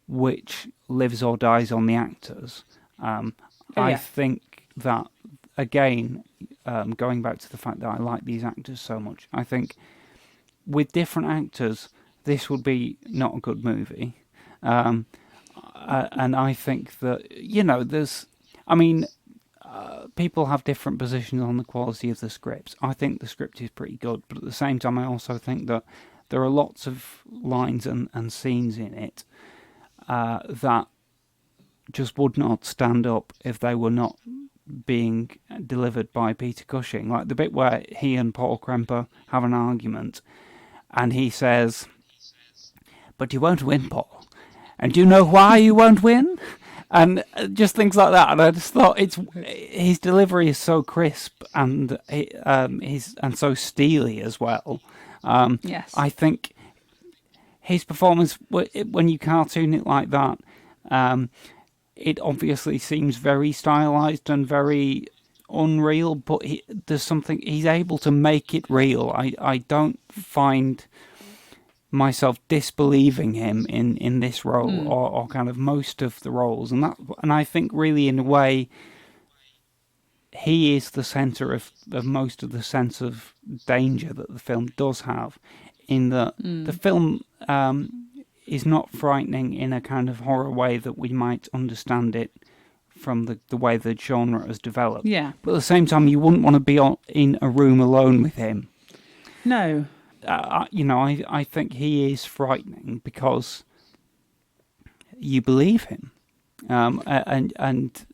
which lives or dies on the actors. I think that, again, going back to the fact that I like these actors so much, I think with different actors, this would be not a good movie. And I think that, people have different positions on the quality of the scripts. I think the script is pretty good, but at the same time, I also think that there are lots of lines and scenes in it that just would not stand up if they were not being delivered by Peter Cushing. Like the bit where he and Paul Kremper have an argument, and he says, "But you won't win, Paul. And do you know why you won't win?" And just things like that. And I just thought his delivery is so crisp and so steely as well. Yes. I think his performance, when you cartoon it like that, it obviously seems very stylized and very unreal, but there's something, he's able to make it real. I don't find myself disbelieving him in this role or kind of most of the roles, and I think really in a way he is the centre of most of the sense of danger that the film does have, in that the film is not frightening in a kind of horror way that we might understand it from the way the genre has developed. Yeah. But at the same time, you wouldn't want to be in a room alone with him. No. I think he is frightening because you believe him, and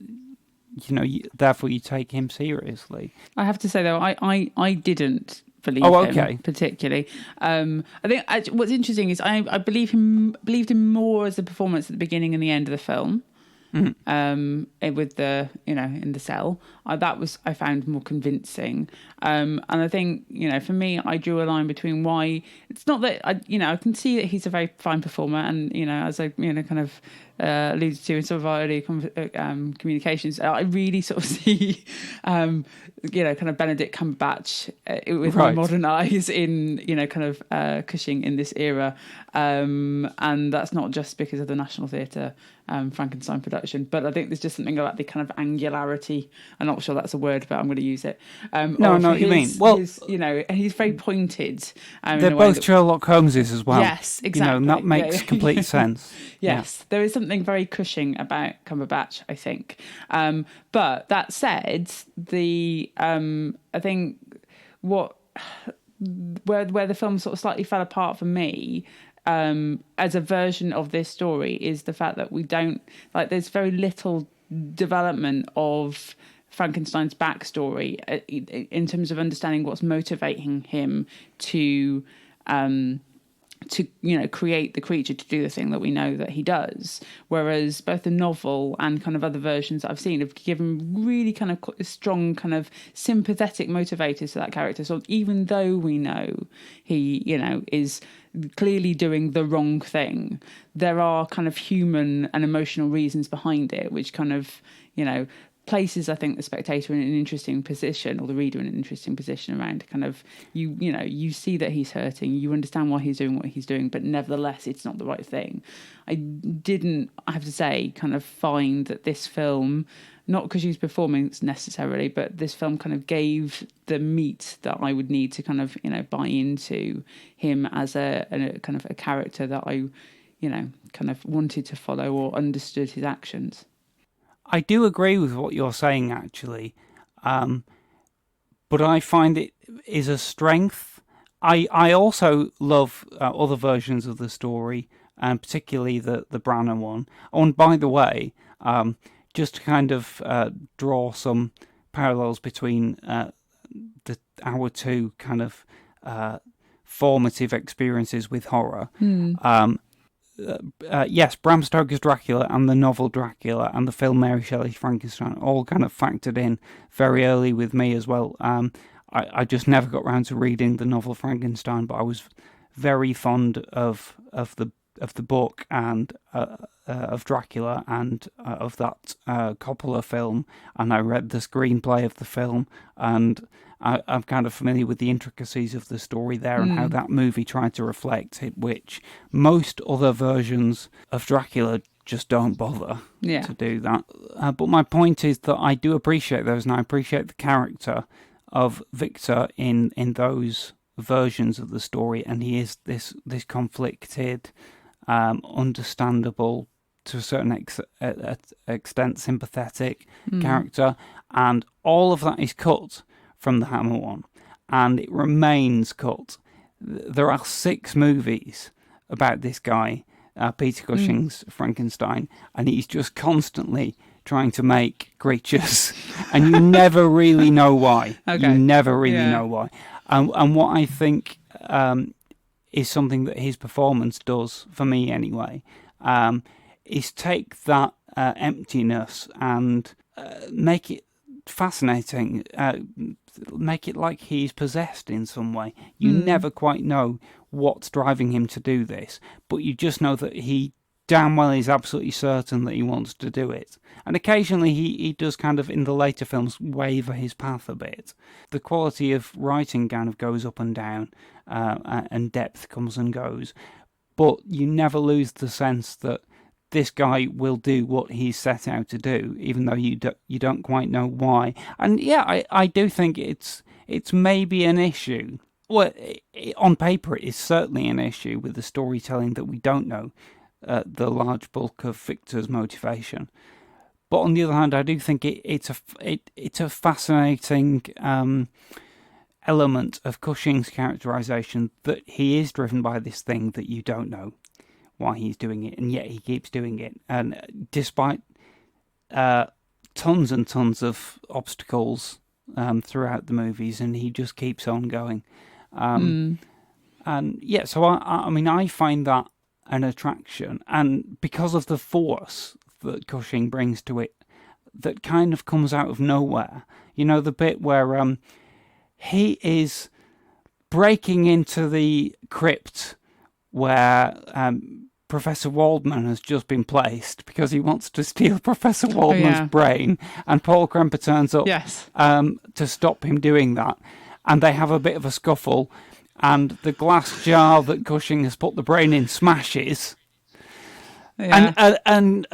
therefore you take him seriously. I have to say though, I didn't believe him particularly. I think what's interesting is I believed him more as a performance at the beginning and the end of the film. With the in the cell, I found more convincing, and I think for me, I drew a line between why it's not that I can see that he's a very fine performer, and as I kind of alluded to in some of our early communications, I really sort of see kind of Benedict Cumberbatch with my modern eyes in kind of Cushing in this era, and that's not just because of the National Theatre Frankenstein production, but I think there's just something about the kind of angularity. I'm not sure that's a word, but I'm going to use it. No, I know what you mean. Well, and he's very pointed. They're both Sherlock Holmeses as well. Yes, exactly. And that makes complete sense. Yes, there is something very Cushing about Cumberbatch, I think. But that said, I think where the film sort of slightly fell apart for me, as a version of this story, is the fact that we don't there's very little development of Frankenstein's backstory in terms of understanding what's motivating him to create the creature to do the thing that we know that he does. Whereas both the novel and kind of other versions that I've seen have given really kind of strong kind of sympathetic motivators to that character. So even though we know he, is clearly doing the wrong thing, there are kind of human and emotional reasons behind it, which kind of, places, I think, the spectator in an interesting position, or the reader in an interesting position around kind of, you see that he's hurting, you understand why he's doing what he's doing, but nevertheless, it's not the right thing. I have to say, kind of find that this film, not because she's performing necessarily, but this film kind of gave the meat that I would need to kind of, buy into him as a kind of a character that I, kind of wanted to follow or understood his actions. I do agree with what you're saying, actually, but I find it is a strength. I also love other versions of the story, and particularly the Branagh one. Oh, and by the way, just to kind of draw some parallels between our two kind of formative experiences with horror. Yes, Bram Stoker's Dracula and the novel Dracula and the film Mary Shelley's Frankenstein all kind of factored in very early with me as well. I just never got round to reading the novel Frankenstein, but I was very fond of the book and of Dracula and of that Coppola film, and I read the screenplay of the film, and I'm kind of familiar with the intricacies of the story there and how that movie tried to reflect it, which most other versions of Dracula just don't bother Yeah. to do that. But my point is that I do appreciate those, and I appreciate the character of Victor in those versions of the story, and he is this conflicted, understandable, to a certain extent, sympathetic character, and all of that is cut from the Hammer one, and it remains cut. There are 6 movies about this guy, Peter Cushing's Frankenstein, and he's just constantly trying to make creatures, and you never really know why. Okay. You never really know why. And what I think is something that his performance does, for me anyway, is take that emptiness and make it fascinating, make it like he's possessed in some way. You never quite know what's driving him to do this, but you just know that he damn well is absolutely certain that he wants to do it. And occasionally he does kind of, in the later films, waver his path a bit. The quality of writing kind of goes up and down, and depth comes and goes, but you never lose the sense that this guy will do what he's set out to do, even though you don't quite know why. And yeah, I do think it's maybe an issue. Well, on paper it is certainly an issue with the storytelling that we don't know the large bulk of Victor's motivation. But on the other hand, I do think it's a fascinating element of Cushing's characterization, that he is driven by this thing that you don't know why he's doing it, and yet he keeps doing it. And despite tons and tons of obstacles throughout the movies, and he just keeps on going. And yeah, so I mean, I find that an attraction, and because of the force that Cushing brings to it, that kind of comes out of nowhere. You know, the bit where he is breaking into the crypt where Professor Waldman has just been placed because he wants to steal Professor Waldman's brain, and Paul Kremper turns up to stop him doing that, and they have a bit of a scuffle, and the glass jar that Cushing has put the brain in smashes, and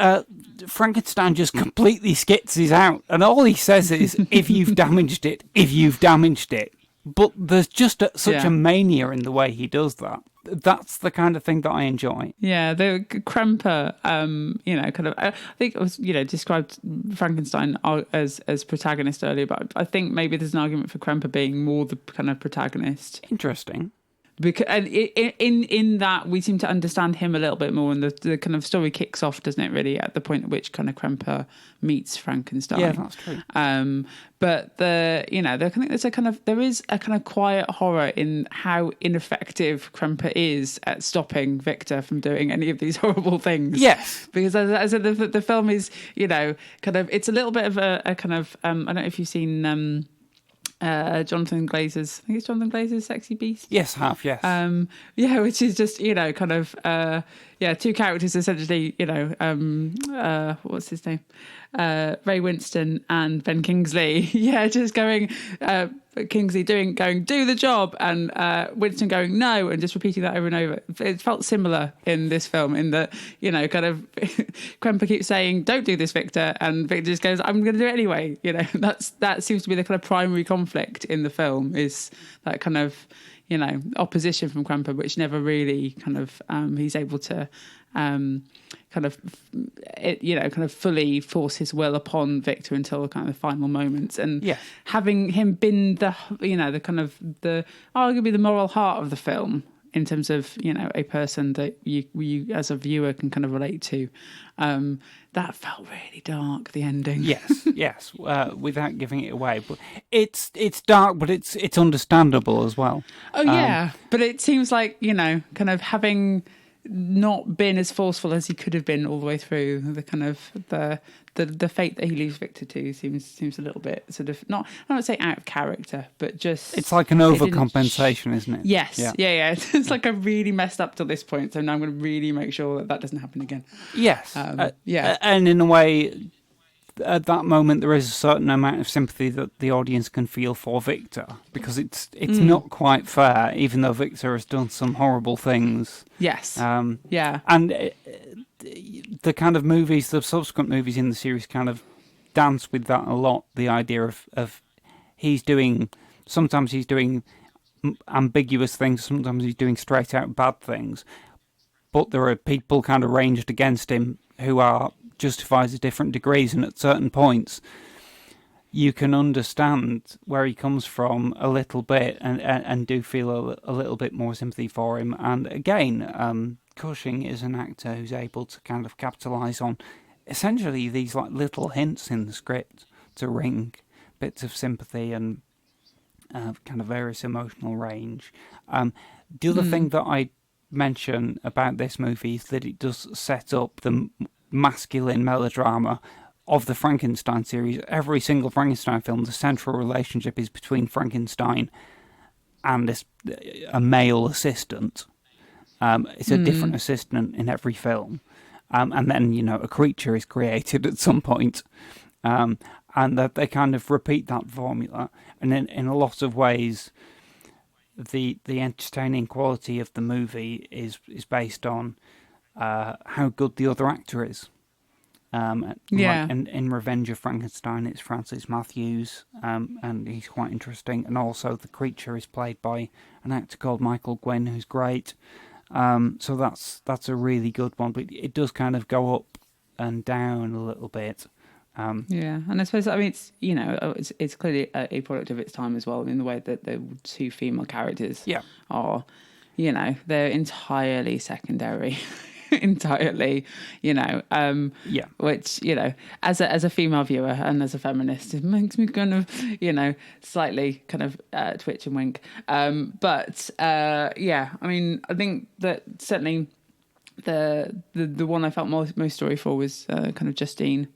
Frankenstein just completely skitzes out, and all he says is, if you've damaged it, if you've damaged it. But there's just such a mania in the way he does that. That's the kind of thing that I enjoy. Yeah, the Kremper, kind of, I think it was, described Frankenstein as protagonist earlier, but I think maybe there's an argument for Kremper being more the kind of protagonist. Interesting. Because and in that we seem to understand him a little bit more, and the kind of story kicks off, doesn't it? Really, at the point at which kind of Kremper meets Frankenstein. Yeah, that's true. But I think there is a kind of quiet horror in how ineffective Kremper is at stopping Victor from doing any of these horrible things. Yes, because as I said, the film is kind of, it's a little bit of a kind of I don't know if you've seen. Jonathan Glazer's, I think it's Jonathan Glazer's Sexy Beast. Yes, yes. Which is just, kind of, two characters essentially, what's his name? Ray Winston and Ben Kingsley. Just going, Kingsley going, do the job, and Winston going, no, and just repeating that over and over. It felt similar in this film, in that, kind of, Kremper keeps saying, don't do this, Victor, and Victor just goes, I'm going to do it anyway. That seems to be the kind of primary conflict in the film, is that kind of, opposition from Kremper, which never really kind of, he's able to kind of fully force his will upon Victor until kind of the final moments. And having him been the kind of the arguably the moral heart of the film, in terms of a person that you as a viewer can kind of relate to, that felt really dark, the ending. Yes, without giving it away, but it's dark, but it's understandable as well. But it seems like kind of having not been as forceful as he could have been all the way through, the kind of the fate that he leaves Victor to seems a little bit sort of, not, I don't say out of character, but just, it's like an overcompensation, isn't it? Yes. Yeah. It's like I really messed up till this point, so now I'm going to really make sure that doesn't happen again. Yes. And in a way, at that moment, there is a certain amount of sympathy that the audience can feel for Victor, because it's not quite fair, even though Victor has done some horrible things. Yes. And the kind of movies, the subsequent movies in the series kind of dance with that a lot. The idea of sometimes he's doing ambiguous things, sometimes he's doing straight out bad things, but there are people kind of ranged against him who are justified to different degrees, and at certain points you can understand where he comes from a little bit and do feel a little bit more sympathy for him. And again, Cushing is an actor who's able to kind of capitalise on essentially these like little hints in the script to wring bits of sympathy and kind of various emotional range. The other thing that I mention about this movie is that it does set up the masculine melodrama of the Frankenstein series. Every single Frankenstein film, the central relationship is between Frankenstein and a male assistant. It's a different assistant in every film. And then, a creature is created at some point. And that they kind of repeat that formula. And in a lot of ways, the entertaining quality of the movie is based on how good the other actor is. Like in Revenge of Frankenstein, it's Francis Matthews, and he's quite interesting. And also the creature is played by an actor called Michael Gwynn, who's great. So that's a really good one, but it does kind of go up and down a little bit. And I suppose it's clearly a product of its time as well, in the way that the two female characters are, they're entirely secondary. Entirely, which, as a female viewer and as a feminist, it makes me kind of, slightly kind of twitch and wink. I think that certainly the one I felt most sorry for was kind of Justine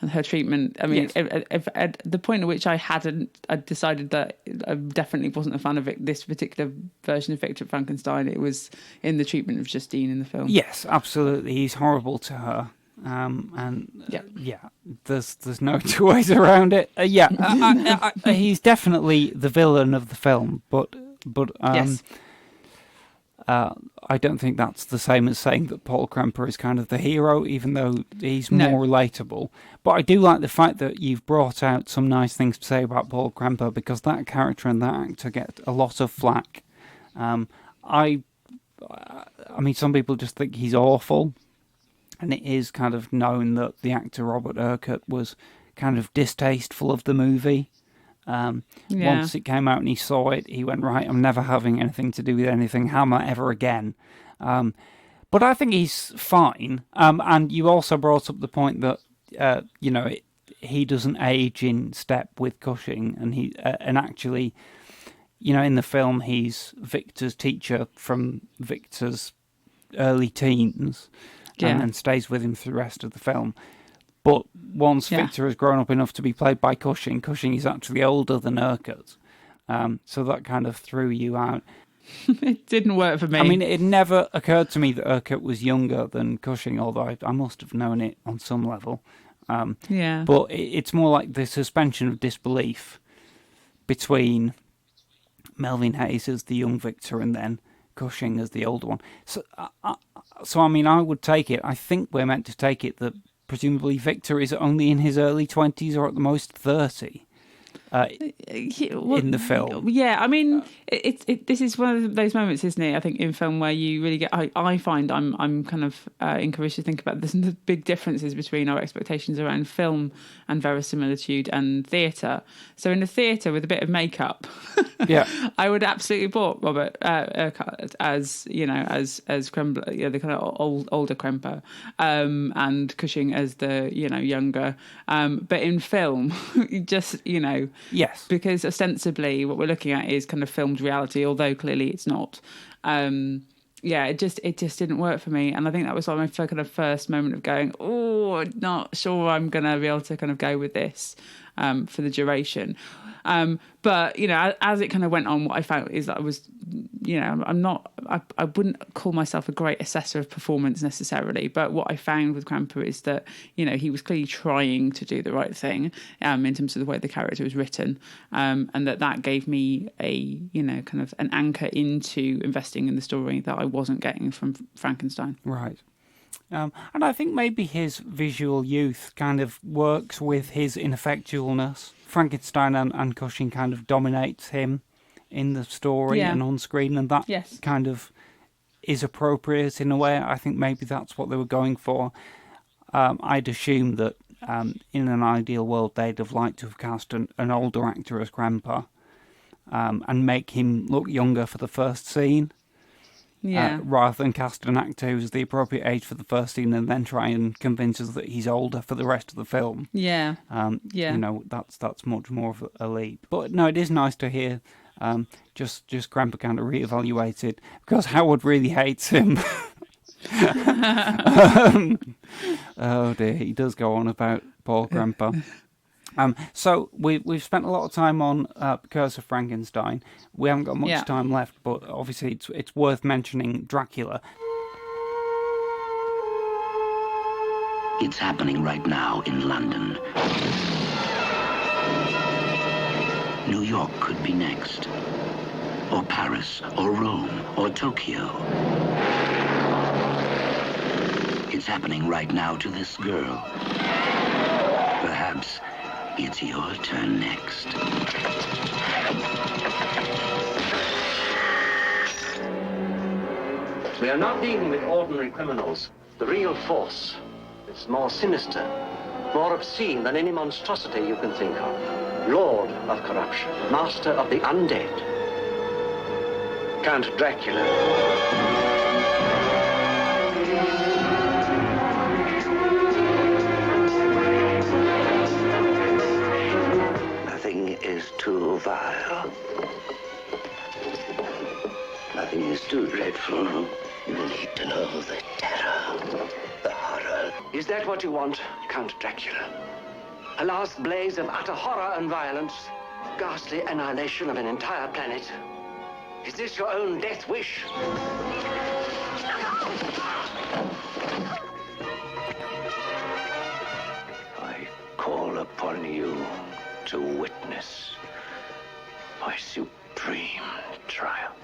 and her treatment. I mean, if at the point at which I decided that I definitely wasn't a fan of this particular version of Victor Frankenstein, it was in the treatment of Justine in the film. Yes, absolutely. He's horrible to her. There's no two ways around it. He's definitely the villain of the film, but yes. I don't think that's the same as saying that Paul Kremper is kind of the hero, even though he's more relatable. But I do like the fact that you've brought out some nice things to say about Paul Kremper, because that character and that actor get a lot of flack. I mean, some people just think he's awful, and it is kind of known that the actor Robert Urquhart was kind of distasteful of the movie. Once it came out and he saw it, he went, right, I'm never having anything to do with anything Hammer ever again. But I think he's fine. And you also brought up the point that, he doesn't age in step with Cushing. And actually, in the film, he's Victor's teacher from Victor's early teens and stays with him through the rest of the film. But once Victor has grown up enough to be played by Cushing is actually older than Urquhart. So that kind of threw you out. It didn't work for me. I mean, it never occurred to me that Urquhart was younger than Cushing, although I must have known it on some level. But it's more like the suspension of disbelief between Melvin Hayes as the young Victor and then Cushing as the older one. So I mean, I would take it. I think we're meant to take it that presumably Victor is only in his early 20s or at the most 30 in the film. Yeah, I mean, this is one of those moments, isn't it? I think in film where you really get. I find I'm kind of encouraged to think about the big differences between our expectations around film and verisimilitude and theatre. So in the theatre with a bit of makeup, I would absolutely bought Robert Urquhart as Kremper, the kind of older Kremper, and Cushing as the younger. But in film, just yes, because ostensibly what we're looking at is kind of filmed reality, although clearly it's not. It just didn't work for me, and I think that was like my kind of first moment of going, oh, not sure I'm gonna be able to kind of go with this for the duration. But as it kind of went on, what I found is that I was, I wouldn't call myself a great assessor of performance necessarily, but what I found with Kremper is that, he was clearly trying to do the right thing in terms of the way the character was written, and that gave me a, kind of an anchor into investing in the story that I wasn't getting from Frankenstein. Right. And I think maybe his visual youth kind of works with his ineffectualness. Frankenstein and Cushing kind of dominates him in the story and on screen, and that kind of is appropriate in a way. I think maybe that's what they were going for. I'd assume that in an ideal world they'd have liked to have cast an older actor as Grandpa and make him look younger for the first scene. Rather than cast an actor who's the appropriate age for the first scene and then try and convince us that he's older for the rest of the film. You know, that's much more of a leap. But no, it is nice to hear just Grandpa kind of reevaluated, because Howard really hates him. Oh dear, he does go on about poor Grandpa. So we've spent a lot of time on Curse of Frankenstein. We haven't got much time left, but obviously it's worth mentioning Dracula. It's happening right now in London. New York could be next. Or Paris, or Rome, or Tokyo. It's happening right now to this girl. Perhaps it's your turn next. We are not dealing with ordinary criminals. The real force is more sinister, more obscene than any monstrosity you can think of. Lord of corruption, master of the undead. Count Dracula. Is too vile. Nothing is too dreadful. You need to know the terror, the horror. Is that what you want, Count Dracula? A last blaze of utter horror and violence? Ghastly annihilation of an entire planet? Is this your own death wish? I call upon you to witness my supreme triumph.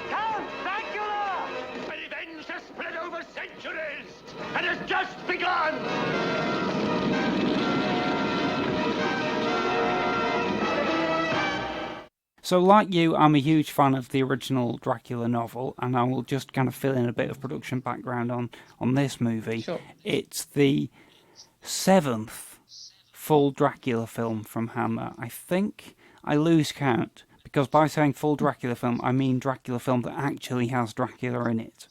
Count Dracula! Revenge has spread over centuries and has just begun! So like you, I'm a huge fan of the original Dracula novel, and I will just kind of fill in a bit of production background on this movie. Sure. It's the 7th full Dracula film from Hammer. I think I lose count, because by saying full Dracula film, I mean Dracula film that actually has Dracula in it.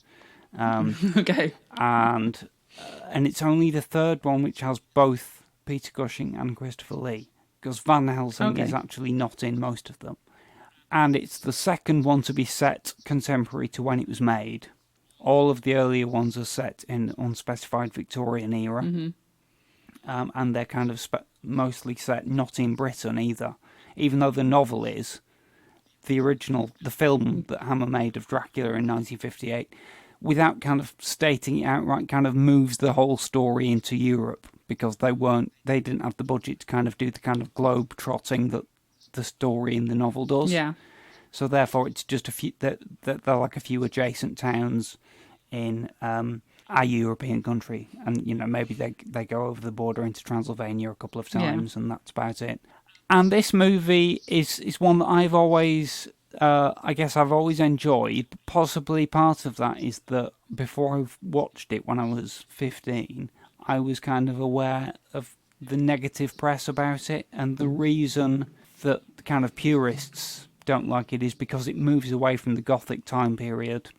Okay. And it's only the third one which has both Peter Cushing and Christopher Lee, because Van Helsing is actually not in most of them. And it's the second one to be set contemporary to when it was made. All of the earlier ones are set in unspecified Victorian era. Mm-hmm. And they're kind of mostly set not in Britain either. Even though the novel is, the film that Hammer made of Dracula in 1958, without kind of stating it outright, kind of moves the whole story into Europe, because they didn't have the budget to kind of do the kind of globe trotting that the story in the novel does. Yeah. So therefore it's just a few, they're like a few adjacent towns in a European country, and maybe they go over the border into Transylvania a couple of times, and that's about it. And this movie is one that I've always I've always enjoyed. Possibly part of that is that before I watched it when I was 15, I was kind of aware of the negative press about it, and the reason that the kind of purists don't like it is because it moves away from the Gothic time period.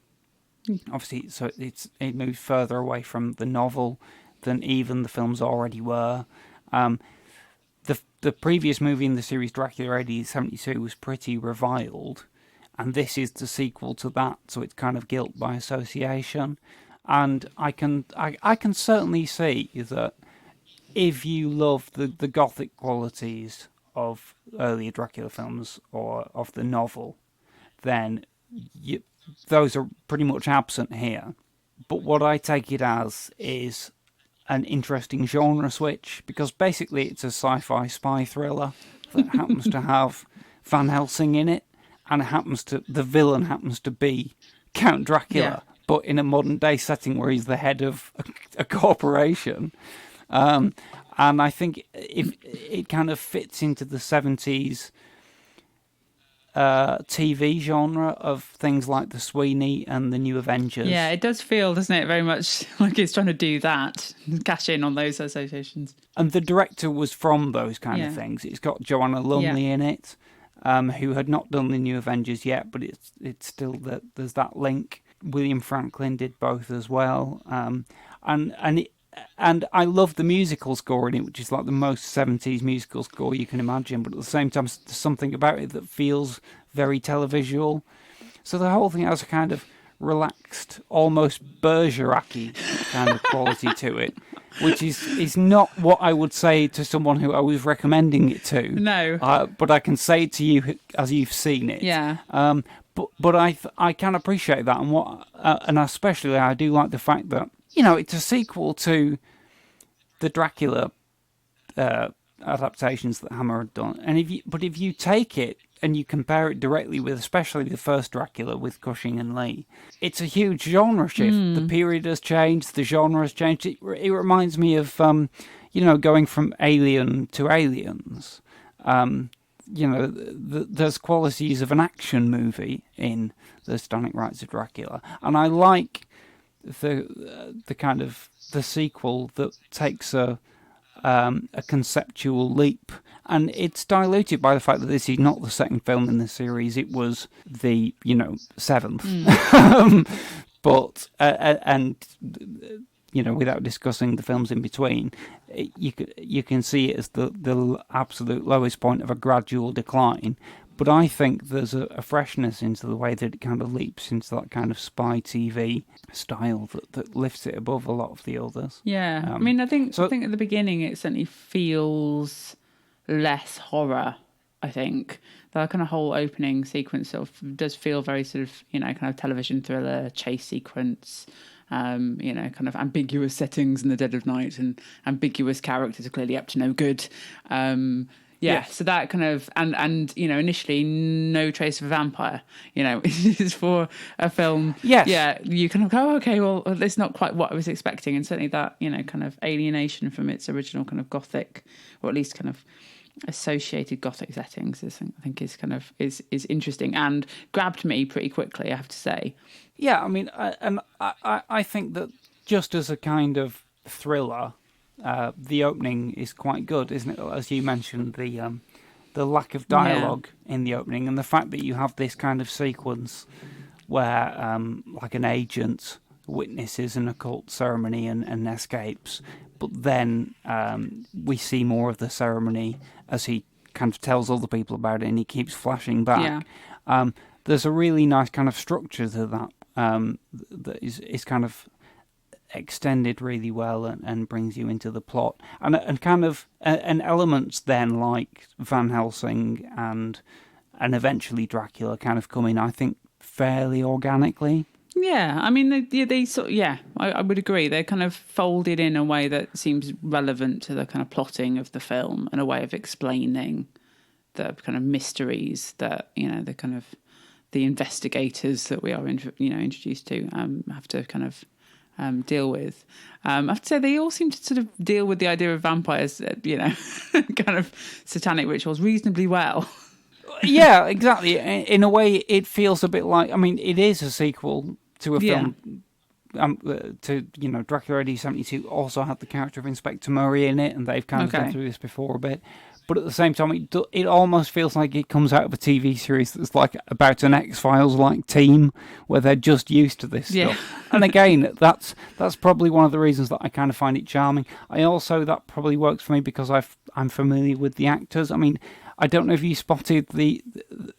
Obviously, so it moves further away from the novel than even the films already were. The previous movie in the series, Dracula AD 72, was pretty reviled, and this is the sequel to that, so it's kind of guilt by association. And I can certainly see that if you love the Gothic qualities of earlier Dracula films or of the novel, then those are pretty much absent here. But what I take it as is an interesting genre switch, because basically it's a sci-fi spy thriller that happens to have Van Helsing in it, and the villain happens to be Count Dracula. but in a modern day setting where he's the head of a corporation. And I think if it kind of fits into the 70s TV genre of things like The Sweeney and The New Avengers. Yeah, it does feel, doesn't it, very much like it's trying to do that, cash in on those associations. And the director was from those kind of things. It's got Joanna Lumley in it, who had not done The New Avengers yet, but it's still that there's that link. William Franklin did both as well, and I love the musical score in it, which is like the most 70s musical score you can imagine, but at the same time, there's something about it that feels very televisual. So the whole thing has a kind of relaxed, almost Bergerac-y kind of quality to it, which is not what I would say to someone who I was recommending it to. No. But I can say it to you as you've seen it. Yeah. But I can appreciate that, and especially I do like the fact that, you know, it's a sequel to the Dracula adaptations that Hammer had done. And if you take it and you compare it directly with, especially the first Dracula with Cushing and Lee, it's a huge genre shift. The period has changed, the genre has changed. It reminds me of, going from Alien to Aliens. There's qualities of an action movie in the Satanic Rites of Dracula, and I like the kind of the sequel that takes a conceptual leap, and it's diluted by the fact that this is not the second film in the series. It was the seventh, but without discussing the films in between, you can see it as the absolute lowest point of a gradual decline. But I think there's a freshness into the way that it kind of leaps into that kind of spy TV style that lifts it above a lot of the others. Yeah, I think at the beginning it certainly feels less horror. I think that kind of whole opening sequence does feel very sort of kind of television thriller chase sequence. Kind of ambiguous settings in the dead of night and ambiguous characters are clearly up to no good. So that kind of and initially no trace of a vampire. Is for a film. Yes. Yeah, you kind of go, okay, well, that's not quite what I was expecting, and certainly that kind of alienation from its original kind of gothic, or at least kind of associated gothic settings, I think is interesting and grabbed me pretty quickly, I have to say. Yeah, I mean, I think that just as a kind of thriller, the opening is quite good, isn't it? As you mentioned, the lack of dialogue in the opening, and the fact that you have this kind of sequence where, like, an agent witnesses an occult ceremony and escapes, but then we see more of the ceremony as he kind of tells other people about it, and he keeps flashing back. Yeah. There's a really nice kind of structure to that that is kind of extended really well and brings you into the plot, and kind of and elements then like Van Helsing and eventually Dracula kind of come in, I think, fairly organically. Yeah, I mean, they sort of, I would agree. They're kind of folded in a way that seems relevant to the kind of plotting of the film and a way of explaining the kind of mysteries that, the kind of the investigators that we are, introduced to have to kind of deal with. I have to say, they all seem to sort of deal with the idea of vampires, kind of satanic rituals reasonably well. Yeah, exactly. In a way, it feels a bit like, I mean, it is a sequel to a film, to, Dracula AD 72 also had the character of Inspector Murray in it, and they've kind of gone through this before a bit. But at the same time, it almost feels like it comes out of a TV series that's like about an X-Files-like team where they're just used to this stuff. And again, that's probably one of the reasons that I kind of find it charming. That probably works for me because I'm familiar with the actors. I mean, I don't know if you spotted the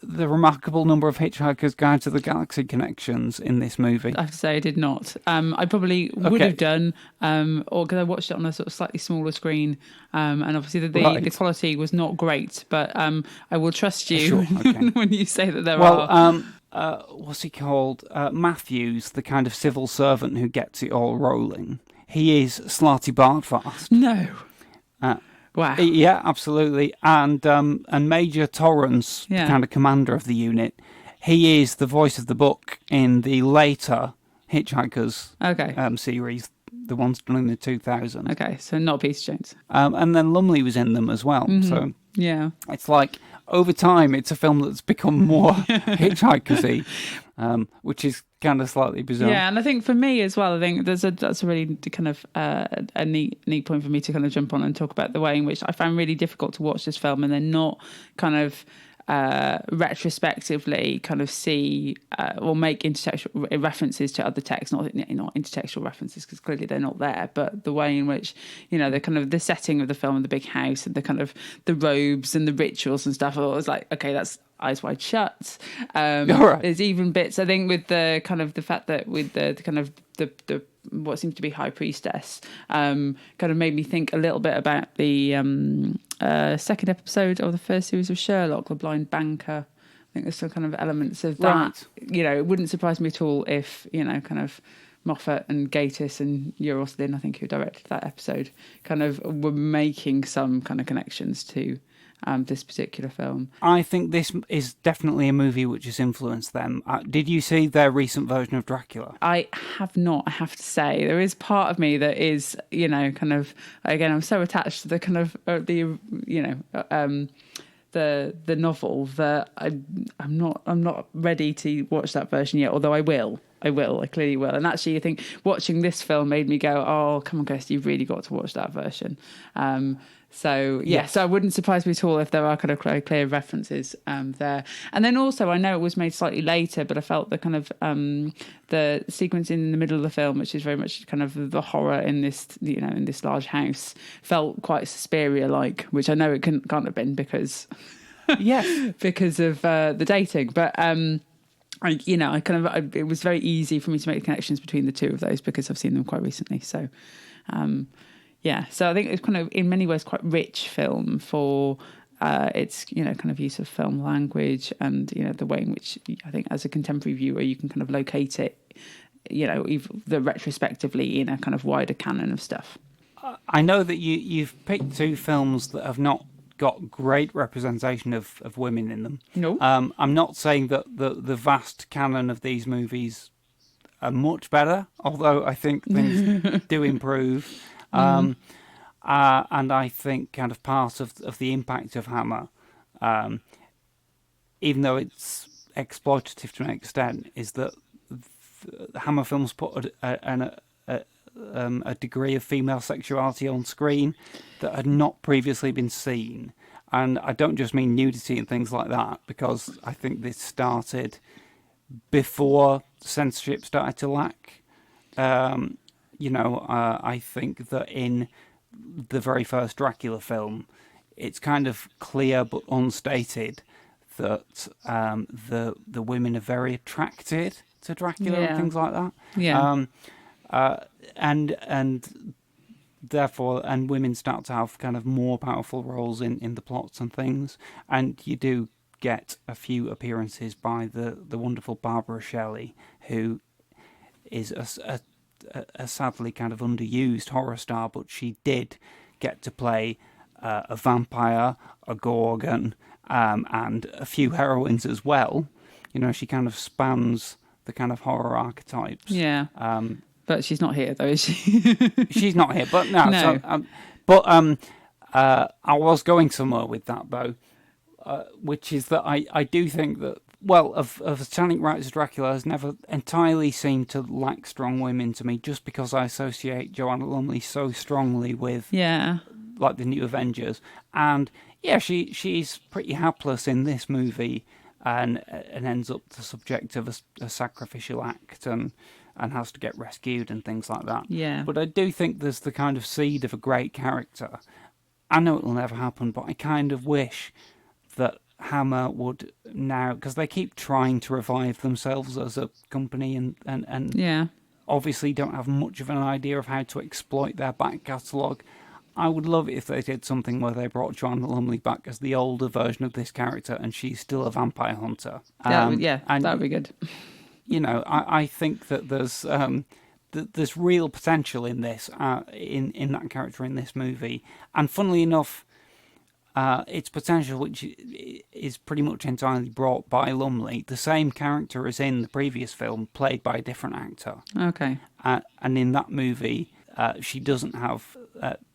remarkable number of Hitchhiker's Guide to the Galaxy connections in this movie. I have to say I did not. I probably would have done, or because I watched it on a sort of slightly smaller screen, and obviously the quality was not great, but I will trust you when you say that there are. What's he called? Matthews, the kind of civil servant who gets it all rolling. He is Slarty Bartfast. No. Wow. Yeah, absolutely. And Major Torrance, the kind of commander of the unit, he is the voice of the book in the later Hitchhikers Okay. series, the ones done in the 2000s. Okay, so not Peter Jones. And then Lumley was in them as well. So Yeah. it's like, over time, it's a film that's become more Hitchhikers-y, which is kind of slightly bizarre. Yeah, and I think for me as well, I think that's a really kind of a neat point for me to kind of jump on and talk about the way in which I found really difficult to watch this film and then not kind of retrospectively kind of see or make intertextual references to other texts, not intertextual references because clearly they're not there, but the way in which, you know, the kind of the setting of the film and the big house and the kind of the robes and the rituals and stuff, I was like, okay, that's Eyes Wide Shut. Right. There's even bits, I think, with the kind of the fact that with the kind of the what seems to be High Priestess, kind of made me think a little bit about the second episode of the first series of Sherlock, The Blind Banker. I think there's some kind of elements of that. Right. You know, it wouldn't surprise me at all if, you know, kind of Moffat and Gatiss and Euros Lynn, I think, who directed that episode, kind of were making some kind of connections to this particular film. I think this is definitely a movie which has influenced them. Did you see their recent version of Dracula? I have not, I have to say. There is part of me that is, you know, kind of, again, I'm so attached to the kind of, the novel that I'm not ready to watch that version yet, although I clearly will. And actually, I think watching this film made me go, oh, come on, Kirsty, you've really got to watch that version. So it wouldn't surprise me at all if there are kind of clear references there. And then also, I know it was made slightly later, but I felt the kind of the sequence in the middle of the film, which is very much kind of the horror in this, you know, in this large house, felt quite Suspiria-like, which I know it can't have been because because of the dating, but. It was very easy for me to make the connections between the two of those because I've seen them quite recently. So, so I think it's kind of, in many ways, quite rich film for its, you know, kind of use of film language and, you know, the way in which I think as a contemporary viewer you can kind of locate it, you know, retrospectively in a kind of wider canon of stuff. I know that you've picked two films that have not got great representation of women in them. No. I'm not saying that the vast canon of these movies are much better, although I think things do improve. And I think kind of part of the impact of Hammer, even though it's exploitative to an extent, is that Hammer films put a degree of female sexuality on screen that had not previously been seen. And I don't just mean nudity and things like that, because I think this started before censorship started to lack. I think that in the very first Dracula film, it's kind of clear but unstated that the women are very attracted to Dracula and things like that. Yeah. And therefore, and women start to have kind of more powerful roles in the plots and things. And you do get a few appearances by the wonderful Barbara Shelley, who is a sadly kind of underused horror star, but she did get to play a vampire, a gorgon, and a few heroines as well. You know, she kind of spans the kind of horror archetypes. Yeah. But she's not here, though, is she? She's not here, but no. No. I was going somewhere with that, though, which is that I do think that, well, of Satanic Rites of Dracula has never entirely seemed to lack strong women to me, just because I associate Joanna Lumley so strongly with, like, the New Avengers. And, yeah, she's pretty hapless in this movie and ends up the subject of a sacrificial act and has to get rescued and things like that. Yeah. But I do think there's the kind of seed of a great character. I know it'll never happen, but I kind of wish that Hammer would now, because they keep trying to revive themselves as a company and obviously don't have much of an idea of how to exploit their back catalogue. I would love it if they did something where they brought Joanna Lumley back as the older version of this character and she's still a vampire hunter. That would be good. You know, I think that there's real potential in this, in that character in this movie. And funnily enough, its potential, which is pretty much entirely brought by Lumley, the same character as in the previous film, played by a different actor. Okay. And in that movie, she doesn't have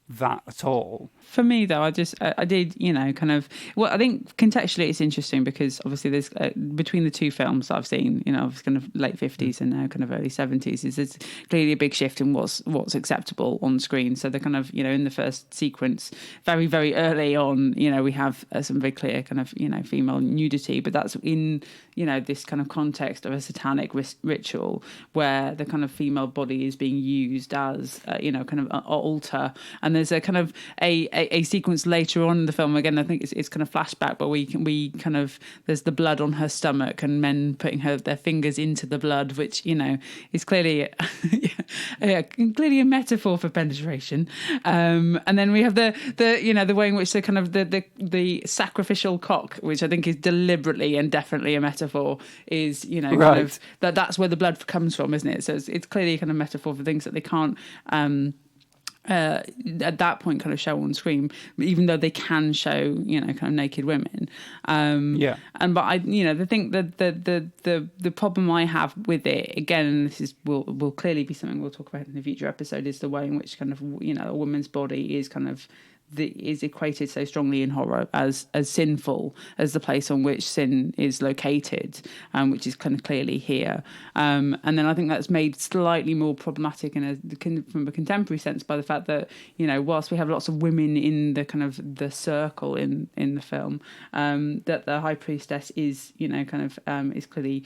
that at all. For me, though, I did, well, I think contextually it's interesting because obviously there's, between the two films that I've seen, it's kind of late 50s and now kind of early 70s, there's clearly a big shift in what's acceptable on screen. So they're kind of, in the first sequence, very, very early on, we have some very clear kind of, female nudity, but that's in, this kind of context of a satanic ritual where the kind of female body is being used as, kind of an altar. And there's a kind of a sequence later on in the film, again, I think it's kind of flashback, but we kind of, there's the blood on her stomach and men putting their fingers into the blood, which, is clearly clearly a metaphor for penetration. And then we have the way in which the kind of the sacrificial cock, which I think is deliberately and definitely a metaphor, is, right. kind of that's where the blood comes from, isn't it? So it's clearly a kind of metaphor for things that they can't at that point kind of show on screen, even though they can show, kind of naked women. Yeah. But I, the thing that the problem I have with it, again, and this will clearly be something we'll talk about in a future episode, is the way in which kind of, a woman's body is kind of is equated so strongly in horror as sinful as the place on which sin is located, which is kind of clearly here. And then I think that's made slightly more problematic from a contemporary sense by the fact that, whilst we have lots of women in the kind of the circle in the film, that the high priestess is, is clearly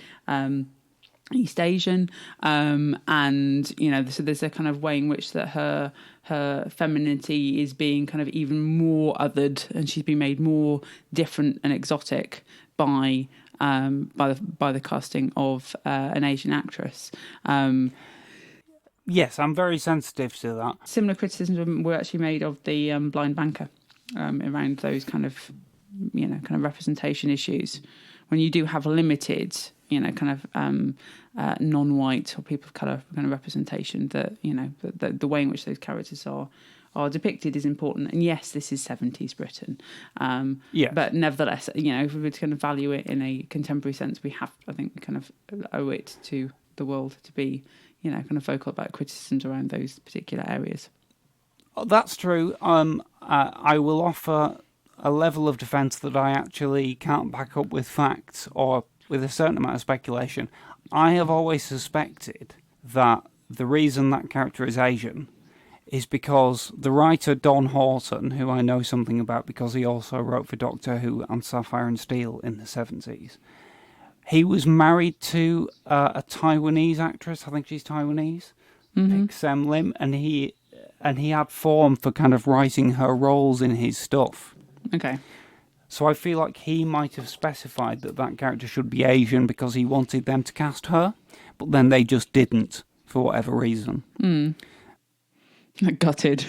East Asian, and so there's a kind of way in which that her femininity is being kind of even more othered, and she's been made more different and exotic by the casting of an Asian actress. Yes, I'm very sensitive to that. Similar criticisms were actually made of the blind banker around those kind of representation issues. When you do have limited, non-white or people of colour kind of representation, that the way in which those characters are depicted is important. And yes, this is 70s Britain, but nevertheless, if we were to kind of value it in a contemporary sense, we have, I think, kind of owe it to the world to be, kind of vocal about criticisms around those particular areas. That's true. I will offer a level of defence that I actually can't back up with facts or with a certain amount of speculation. I have always suspected that the reason that character is Asian is because the writer Don Horton, who I know something about because he also wrote for Doctor Who and Sapphire and Steel in the 70s, he was married to a Taiwanese actress, I think she's Taiwanese, Pik Sem Lim, and he had form for kind of writing her roles in his stuff. Okay. So I feel like he might have specified that character should be Asian because he wanted them to cast her, but then they just didn't for whatever reason. Gutted.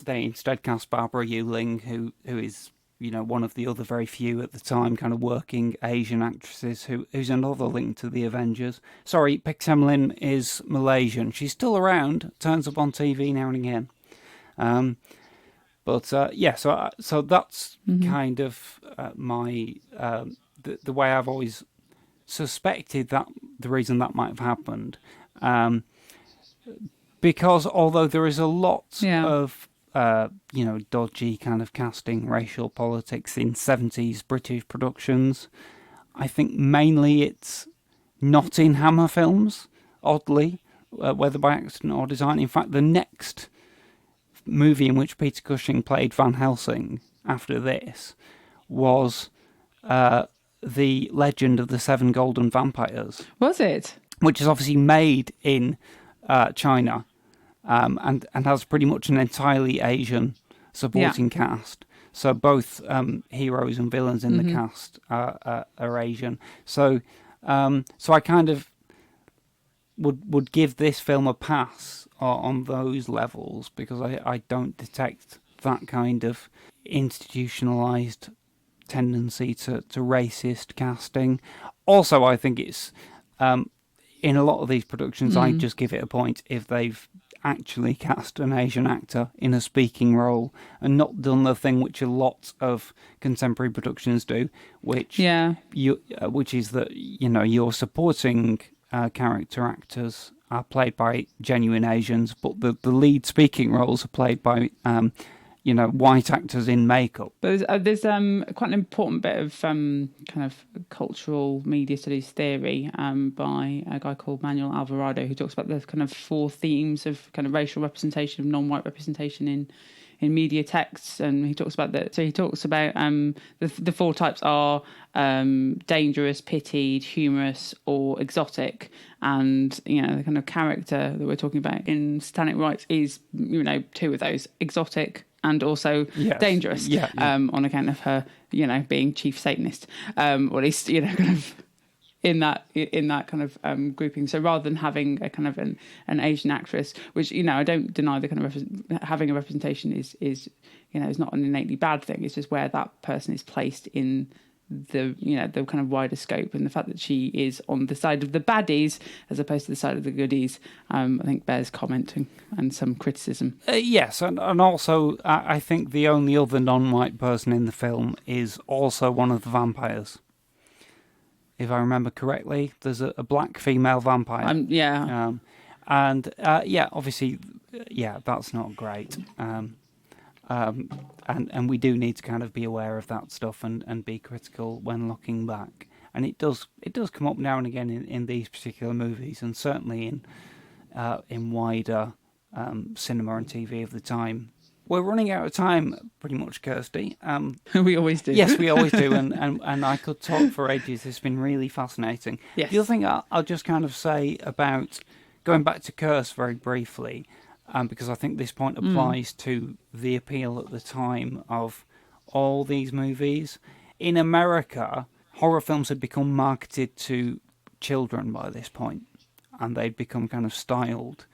They instead cast Barbara Ewing, who is, one of the other very few at the time kind of working Asian actresses who's another link to the Avengers. Sorry, Pik Sem Lim is Malaysian. She's still around, turns up on TV now and again. So that's kind of my the way I've always suspected that the reason that might have happened, because although there is a lot of dodgy kind of casting, racial politics in 70s British productions, I think mainly it's not in Hammer films, oddly, whether by accident or design. In fact, the next movie in which Peter Cushing played Van Helsing after this was The Legend of the Seven Golden Vampires. Was it? Which is obviously made in China, and has pretty much an entirely Asian supporting cast. So both heroes and villains in the cast are Asian. So I kind of would give this film a pass on those levels, because I don't detect that kind of institutionalized tendency to racist casting. Also, I think it's in a lot of these productions, I just give it a point if they've actually cast an Asian actor in a speaking role and not done the thing which a lot of contemporary productions do, which is that your supporting character actors are played by genuine Asians, but the lead speaking roles are played by white actors in makeup. But there's quite an important bit of kind of cultural media studies theory by a guy called Manuel Alvarado, who talks about the kind of 4 themes of kind of racial representation, of non-white representation in media texts, and he talks about that. So he talks about the 4 types are dangerous, pitied, humorous, or exotic. And the kind of character that we're talking about in Satanic Rites is 2 of those: exotic and also dangerous. On account of her being chief Satanist, or at least kind of in that kind of grouping. So rather than having a kind of an Asian actress, which I don't deny the kind of having a representation is not an innately bad thing. It's just where that person is placed in the the kind of wider scope, and the fact that she is on the side of the baddies as opposed to the side of the goodies, I think bears commenting and some criticism. Yes, and also I think the only other non-white person in the film is also one of the vampires. If I remember correctly, there's a black female vampire. Obviously, that's not great. And we do need to kind of be aware of that stuff and be critical when looking back. And it does come up now and again in these particular movies, and certainly in wider cinema and TV of the time. We're running out of time, pretty much, Kirsty. We always do. Yes, we always do, and I could talk for ages. It's been really fascinating. Yes. The other thing I'll just kind of say about going back to Curse very briefly, because I think this point applies to the appeal at the time of all these movies. In America, horror films had become marketed to children by this point, and they'd become kind of styled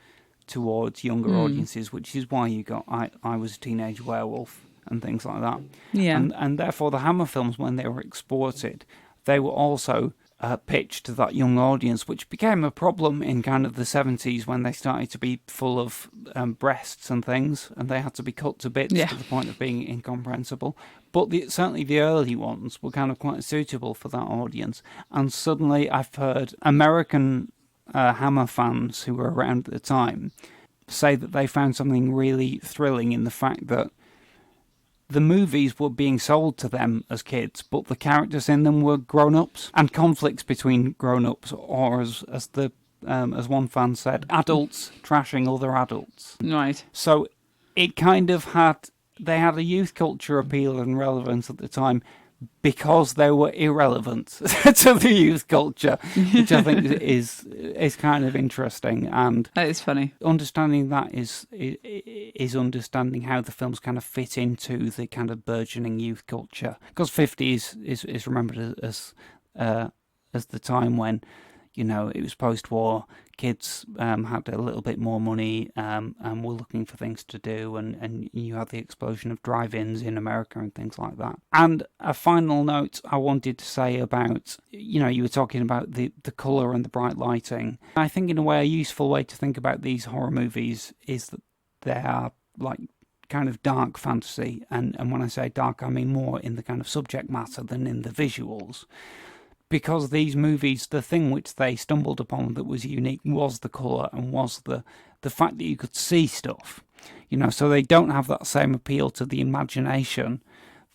towards younger audiences, which is why you got I Was a Teenage Werewolf and things like that. Yeah. And therefore the Hammer films, when they were exported, they were also pitched to that young audience, which became a problem in kind of the 70s when they started to be full of breasts and things, and they had to be cut to bits to the point of being incomprehensible. But certainly the early ones were kind of quite suitable for that audience. And suddenly I've heard American Hammer fans who were around at the time say that they found something really thrilling in the fact that the movies were being sold to them as kids, but the characters in them were grown-ups, and conflicts between grown-ups, or as one fan said, adults trashing other adults. Right. So it kind of had a youth culture appeal and relevance at the time, because they were irrelevant to the youth culture, which I think is kind of interesting. And that is funny. Understanding that is understanding how the films kind of fit into the kind of burgeoning youth culture. Because 50s is remembered as the time when, it was post-war, kids had a little bit more money and were looking for things to do, and you had the explosion of drive-ins in America and things like that. And a final note I wanted to say about, you were talking about the colour and the bright lighting. I think in a way a useful way to think about these horror movies is that they are like kind of dark fantasy, and when I say dark I mean more in the kind of subject matter than in the visuals. Because these movies, the thing which they stumbled upon that was unique was the colour and was the fact that you could see stuff. So they don't have that same appeal to the imagination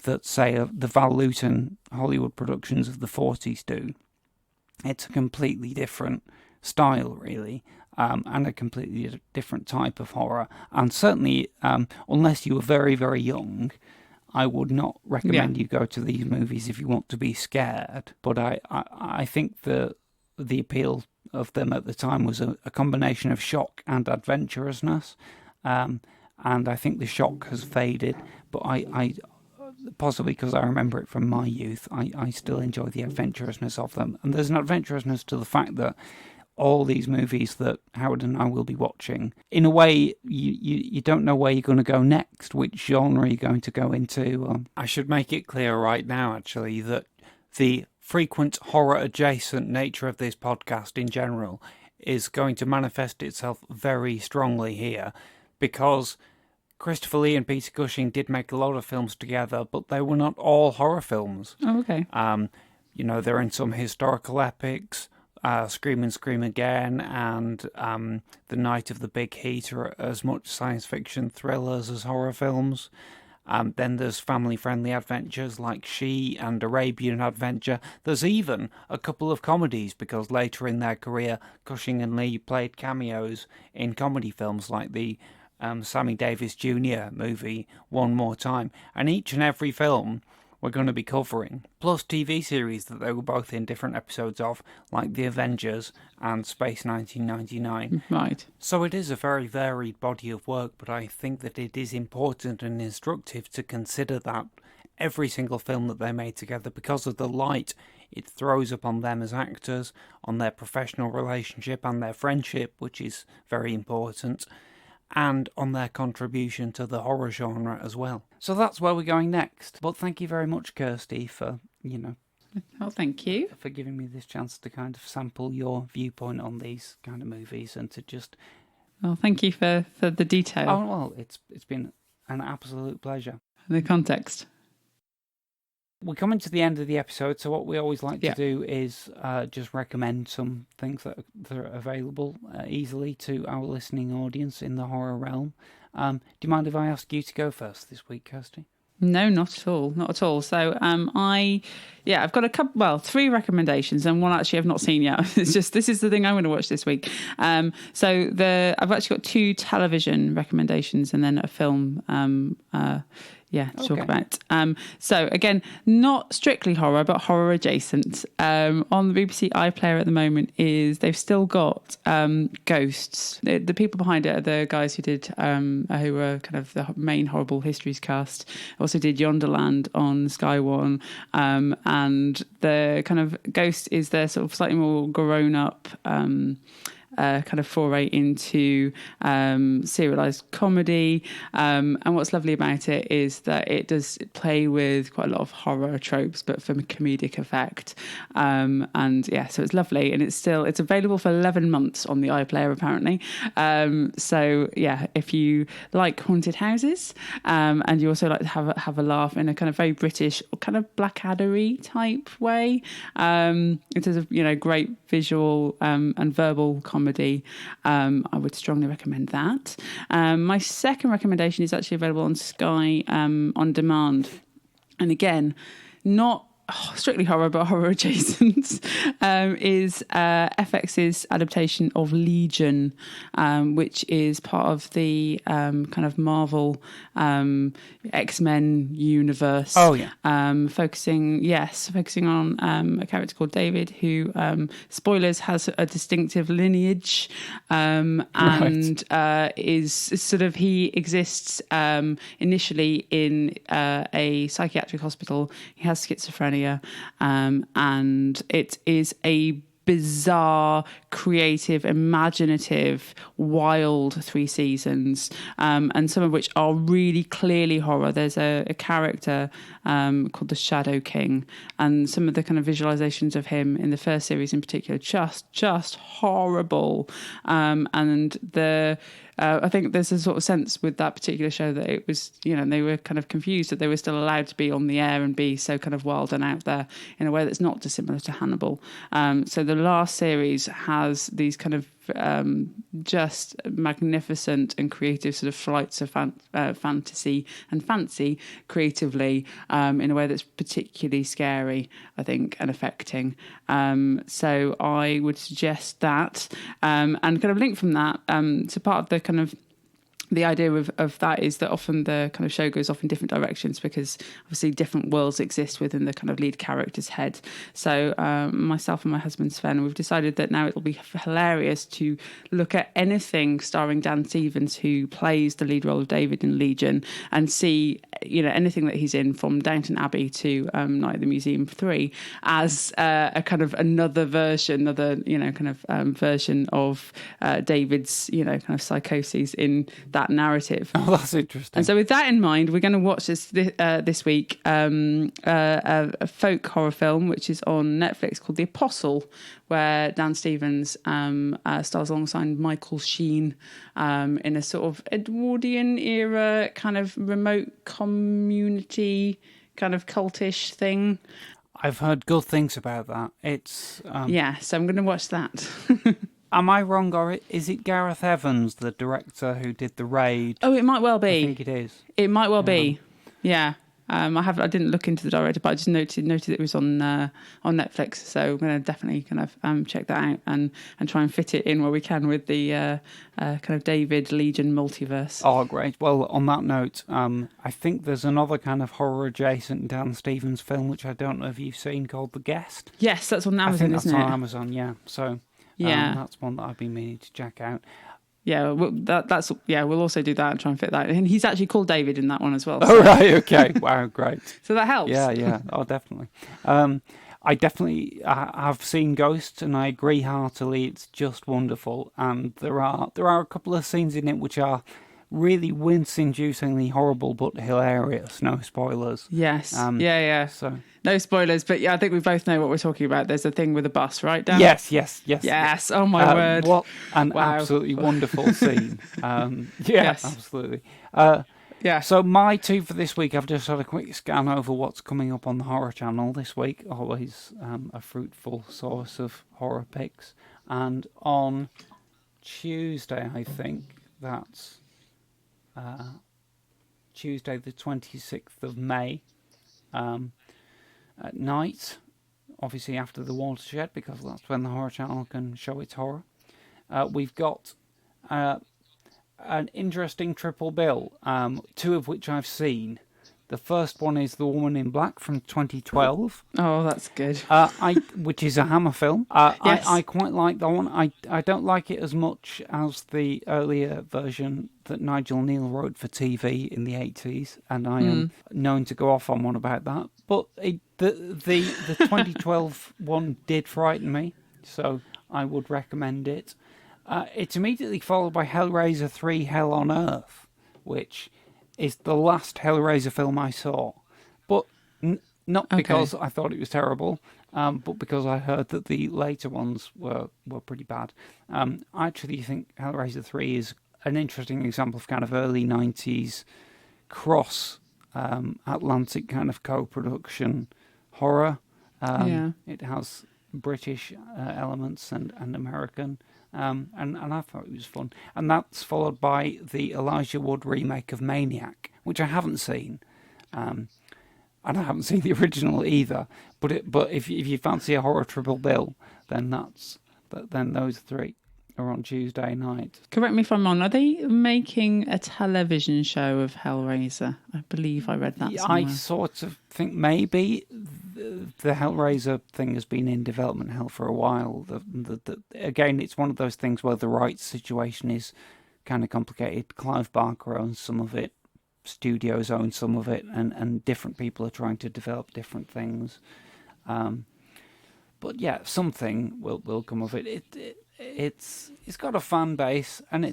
that, say, the Val Lewton Hollywood productions of the 40s do. It's a completely different style, really, and a completely different type of horror. And certainly, unless you were very, very young, I would not recommend you go to these movies if you want to be scared. But I think the appeal of them at the time was a combination of shock and adventurousness. And I think the shock has faded. But I possibly because I remember it from my youth, I still enjoy the adventurousness of them. And there's an adventurousness to the fact that all these movies that Howard and I will be watching, in a way, you don't know where you're going to go next, which genre you're going to go into. I should make it clear right now, actually, that the frequent horror-adjacent nature of this podcast in general is going to manifest itself very strongly here, because Christopher Lee and Peter Cushing did make a lot of films together, but they were not all horror films. Oh, okay. They're in some historical epics. Scream and Scream Again and The Night of the Big Heat are as much science fiction thrillers as horror films. Then there's family-friendly adventures like She and Arabian Adventure. There's even a couple of comedies, because later in their career, Cushing and Lee played cameos in comedy films like the Sammy Davis Jr. movie One More Time. And each and every film we're going to be covering, plus TV series that they were both in different episodes of, like The Avengers and Space 1999. Right. So it is a very varied body of work, but I think that it is important and instructive to consider that every single film that they made together, because of the light it throws upon them as actors, on their professional relationship and their friendship, which is very important, and on their contribution to the horror genre as well. So that's where we're going next. But thank you very much, Kirsty, for, Oh, thank you. for giving me this chance to kind of sample your viewpoint on these kind of movies and to just... Well, thank you for the detail. Oh, well, it's been an absolute pleasure. The context. We're coming to the end of the episode, so what we always like to Yeah. do is just recommend some things that are available easily to our listening audience in the horror realm. Do you mind if I ask you to go first this week, Kirsty? No, not at all. Not at all. So I've got a couple, 3 recommendations, and one actually I've not seen yet. It's just, this is the thing I'm going to watch this week. I've actually got 2 television recommendations and then a film to talk about. So again, not strictly horror, but horror adjacent. On the BBC iPlayer at the moment they've still got Ghosts. The people behind it are the guys who did who were kind of the main Horrible Histories cast. Also did Yonderland on Sky One, and the kind of Ghost is their sort of slightly more grown up kind of foray into serialized comedy. And what's lovely about it is that it does play with quite a lot of horror tropes, but for comedic effect. So it's lovely. And it's available for 11 months on the iPlayer, apparently. If you like haunted houses, and you also like to have a laugh in a kind of very British, kind of Blackadder-y type way, in terms of, great visual and verbal comedy, I would strongly recommend that. My second recommendation is actually available on Sky on demand, and again, not strictly horror but horror adjacent, is FX's adaptation of Legion, which is part of the kind of Marvel X-Men universe. Oh yeah. Focusing on a character called David, who, spoilers, has a distinctive lineage, is sort of, he exists initially in a psychiatric hospital. He has schizophrenia, and it is a bizarre, creative, imaginative, wild 3 seasons, and some of which are really clearly horror. There's a character called the Shadow King, and some of the kind of visualizations of him in the first series in particular, just horrible. I think there's a sort of sense with that particular show that it was, they were kind of confused that they were still allowed to be on the air and be so kind of wild and out there in a way that's not dissimilar to Hannibal. So the last series has these kind of just magnificent and creative sort of flights of fantasy and fancy creatively, in a way that's particularly scary, I think, and affecting. So I would suggest that, and kind of link from that to part of the kind of the idea of that is that often the kind of show goes off in different directions because obviously different worlds exist within the kind of lead character's head. So myself and my husband Sven, we've decided that now it'll be hilarious to look at anything starring Dan Stevens, who plays the lead role of David in Legion, and see anything that he's in, from Downton Abbey to Night at the Museum 3, as a kind of another version of David's, kind of psychoses in that narrative. Oh, that's interesting. And so with that in mind, we're going to watch this week a folk horror film, which is on Netflix, called The Apostle, where Dan Stevens stars alongside Michael Sheen in a sort of Edwardian era kind of remote community kind of cultish thing. I've heard good things about that. It's so I'm going to watch that. Am I wrong, or is it Gareth Evans, the director who did The Raid? Oh, it might well be. I think it is. It might well be. Yeah. I didn't look into the director, but I just noted it was on Netflix. So I'm going to definitely kind of check that out and try and fit it in where we can with the kind of David Legion multiverse. Oh, great. Well, on that note, I think there's another kind of horror adjacent Dan Stevens film, which I don't know if you've seen, called The Guest. Yes, that's on Amazon, I think that's isn't it? on Amazon, yeah. So that's one that I've been meaning to check out. Yeah, we'll also do that and try and fit that. And he's actually called David in that one as well. So. Oh, right, okay. Wow, great. So that helps. Yeah. Oh, definitely. I definitely have seen Ghost, and I agree heartily. It's just wonderful. And there are a couple of scenes in it which are really wince-inducingly horrible but hilarious. No spoilers. Yes. So no spoilers, but I think we both know what we're talking about. There's a thing with a bus, right, Dan? Yes. Oh my word! What an absolutely wonderful scene. Yes, absolutely. Yeah. So my two for this week, I've just had a quick scan over what's coming up on the Horror Channel this week. Always a fruitful source of horror picks. And on Tuesday, I think that's Tuesday the 26th of May, at night, obviously after the Watershed, because that's when the Horror Channel can show its horror. We've got an interesting triple bill, two of which I've seen. The first one is The Woman in Black from 2012. Oh, that's good. Which is a Hammer film. Yes. I quite like that one. I don't like it as much as the earlier version that Nigel Neal wrote for TV in the 80s, and I am known to go off on one about that. But the 2012 one did frighten me, so I would recommend it. It's immediately followed by Hellraiser 3: Hell on Earth, which is the last Hellraiser film I saw. But not because I thought it was terrible, but because I heard that the later ones were pretty bad. I actually think Hellraiser 3 is an interesting example of kind of early 90s cross Atlantic kind of co-production horror. It has British elements and American. And I thought it was fun. And that's followed by the Elijah Wood remake of Maniac, which I haven't seen. And I haven't seen the original either. But if you fancy a horror triple bill, then then those three are on Tuesday night. Correct me if I'm wrong. Are they making a television show of Hellraiser? I believe I read that somewhere. I sort of think maybe the Hellraiser thing has been in development hell for a while. Again, it's one of those things where the rights situation is kind of complicated. Clive Barker owns some of it, studios own some of it, and different people are trying to develop different things. But yeah, something will come of it. It's got a fan base, and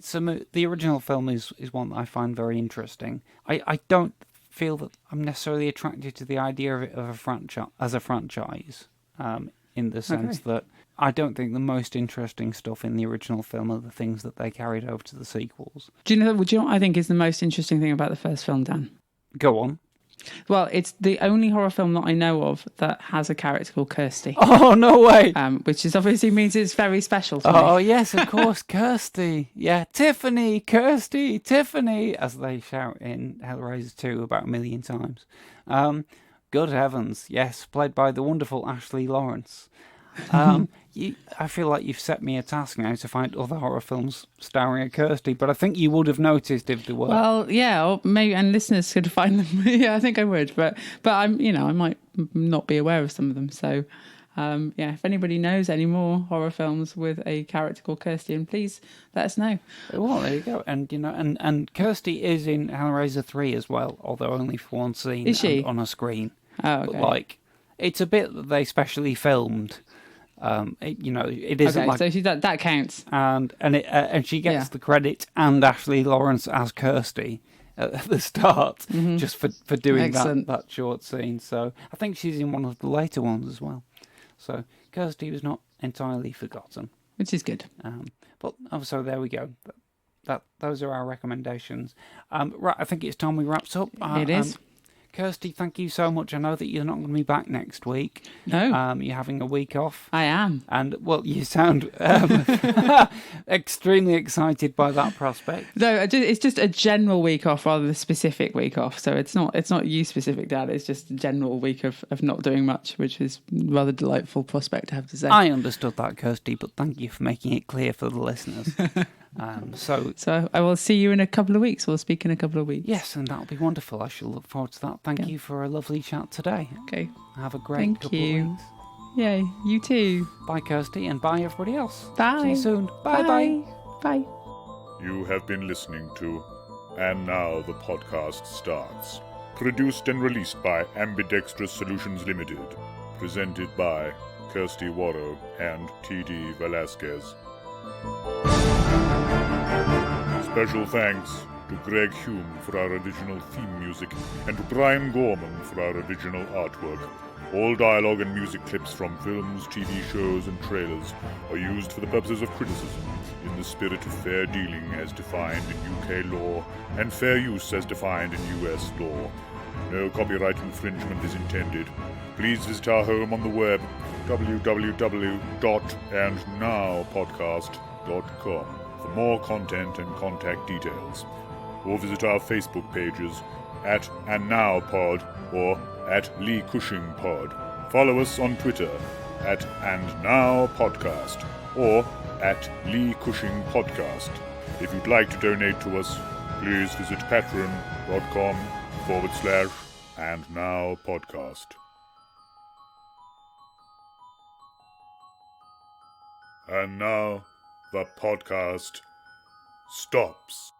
the original film is one that I find very interesting. I don't feel that I'm necessarily attracted to the idea of it as a franchise, in the sense that I don't think the most interesting stuff in the original film are the things that they carried over to the sequels. Do you know what I think is the most interesting thing about the first film, Dan? Go on. Well, it's the only horror film that I know of that has a character called Kirsty. Oh, no way! Which is obviously means it's very special to me. Oh, yes, of course, Kirsty. Yeah, Tiffany, Kirsty, Tiffany, as they shout in Hellraiser 2 about 1 million times. Good heavens, yes, played by the wonderful Ashley Lawrence. I feel like you've set me a task now to find other horror films starring a Kirsty, but I think you would have noticed if there were. Well, yeah, or maybe, and listeners could find them. Yeah, I think I would, but I might not be aware of some of them. So, If anybody knows any more horror films with a character called Kirsty, please let us know. Well, there you go. And and Kirsty is in Hellraiser 3 as well, although only for one scene. Is she? and on a screen? Oh, okay. But it's a bit that they specially filmed. It isn't okay, so that counts. And she gets the credit, and Ashley Lawrence as Kirsty at the start, just for doing that short scene. So I think she's in one of the later ones as well. So Kirsty was not entirely forgotten, which is good. So there we go. Those are our recommendations. Right, I think it's time we wrapped up. It is. Kirsty, thank you so much. I know that you're not going to be back next week. No. You're having a week off. I am. And, well, you sound extremely excited by that prospect. No, it's just a general week off rather than a specific week off. So it's not you specific, Dad. It's just a general week of not doing much, which is a rather delightful prospect, I have to say. I understood that, Kirsty, but thank you for making it clear for the listeners. So I will see you in a couple of weeks. We'll speak in a couple of weeks. Yes, and that'll be wonderful. I shall look forward to that. Thank you for a lovely chat today. Okay. Have a great couple of weeks. Yay, you too. Bye, Kirsty, and bye, everybody else. Bye. See you soon. Bye. Bye. You have been listening to And Now the Podcast Starts. Produced and released by Ambidextrous Solutions Limited. Presented by Kirsty Warrow and T.D. Velasquez. Special thanks to Greg Hume for our original theme music and to Brian Gorman for our original artwork. All dialogue and music clips from films, TV shows, and trailers are used for the purposes of criticism in the spirit of fair dealing as defined in UK law and fair use as defined in US law. No copyright infringement is intended. Please visit our home on the web, www.andnowpodcast.com, for more content and contact details. Or visit our Facebook pages at AndNowPod or at Lee Cushing Pod. Follow us on Twitter at AndNowPodcast or at Lee Cushing Podcast. If you'd like to donate to us, please visit patreon.com/AndNowPodcast. And now the podcast stops.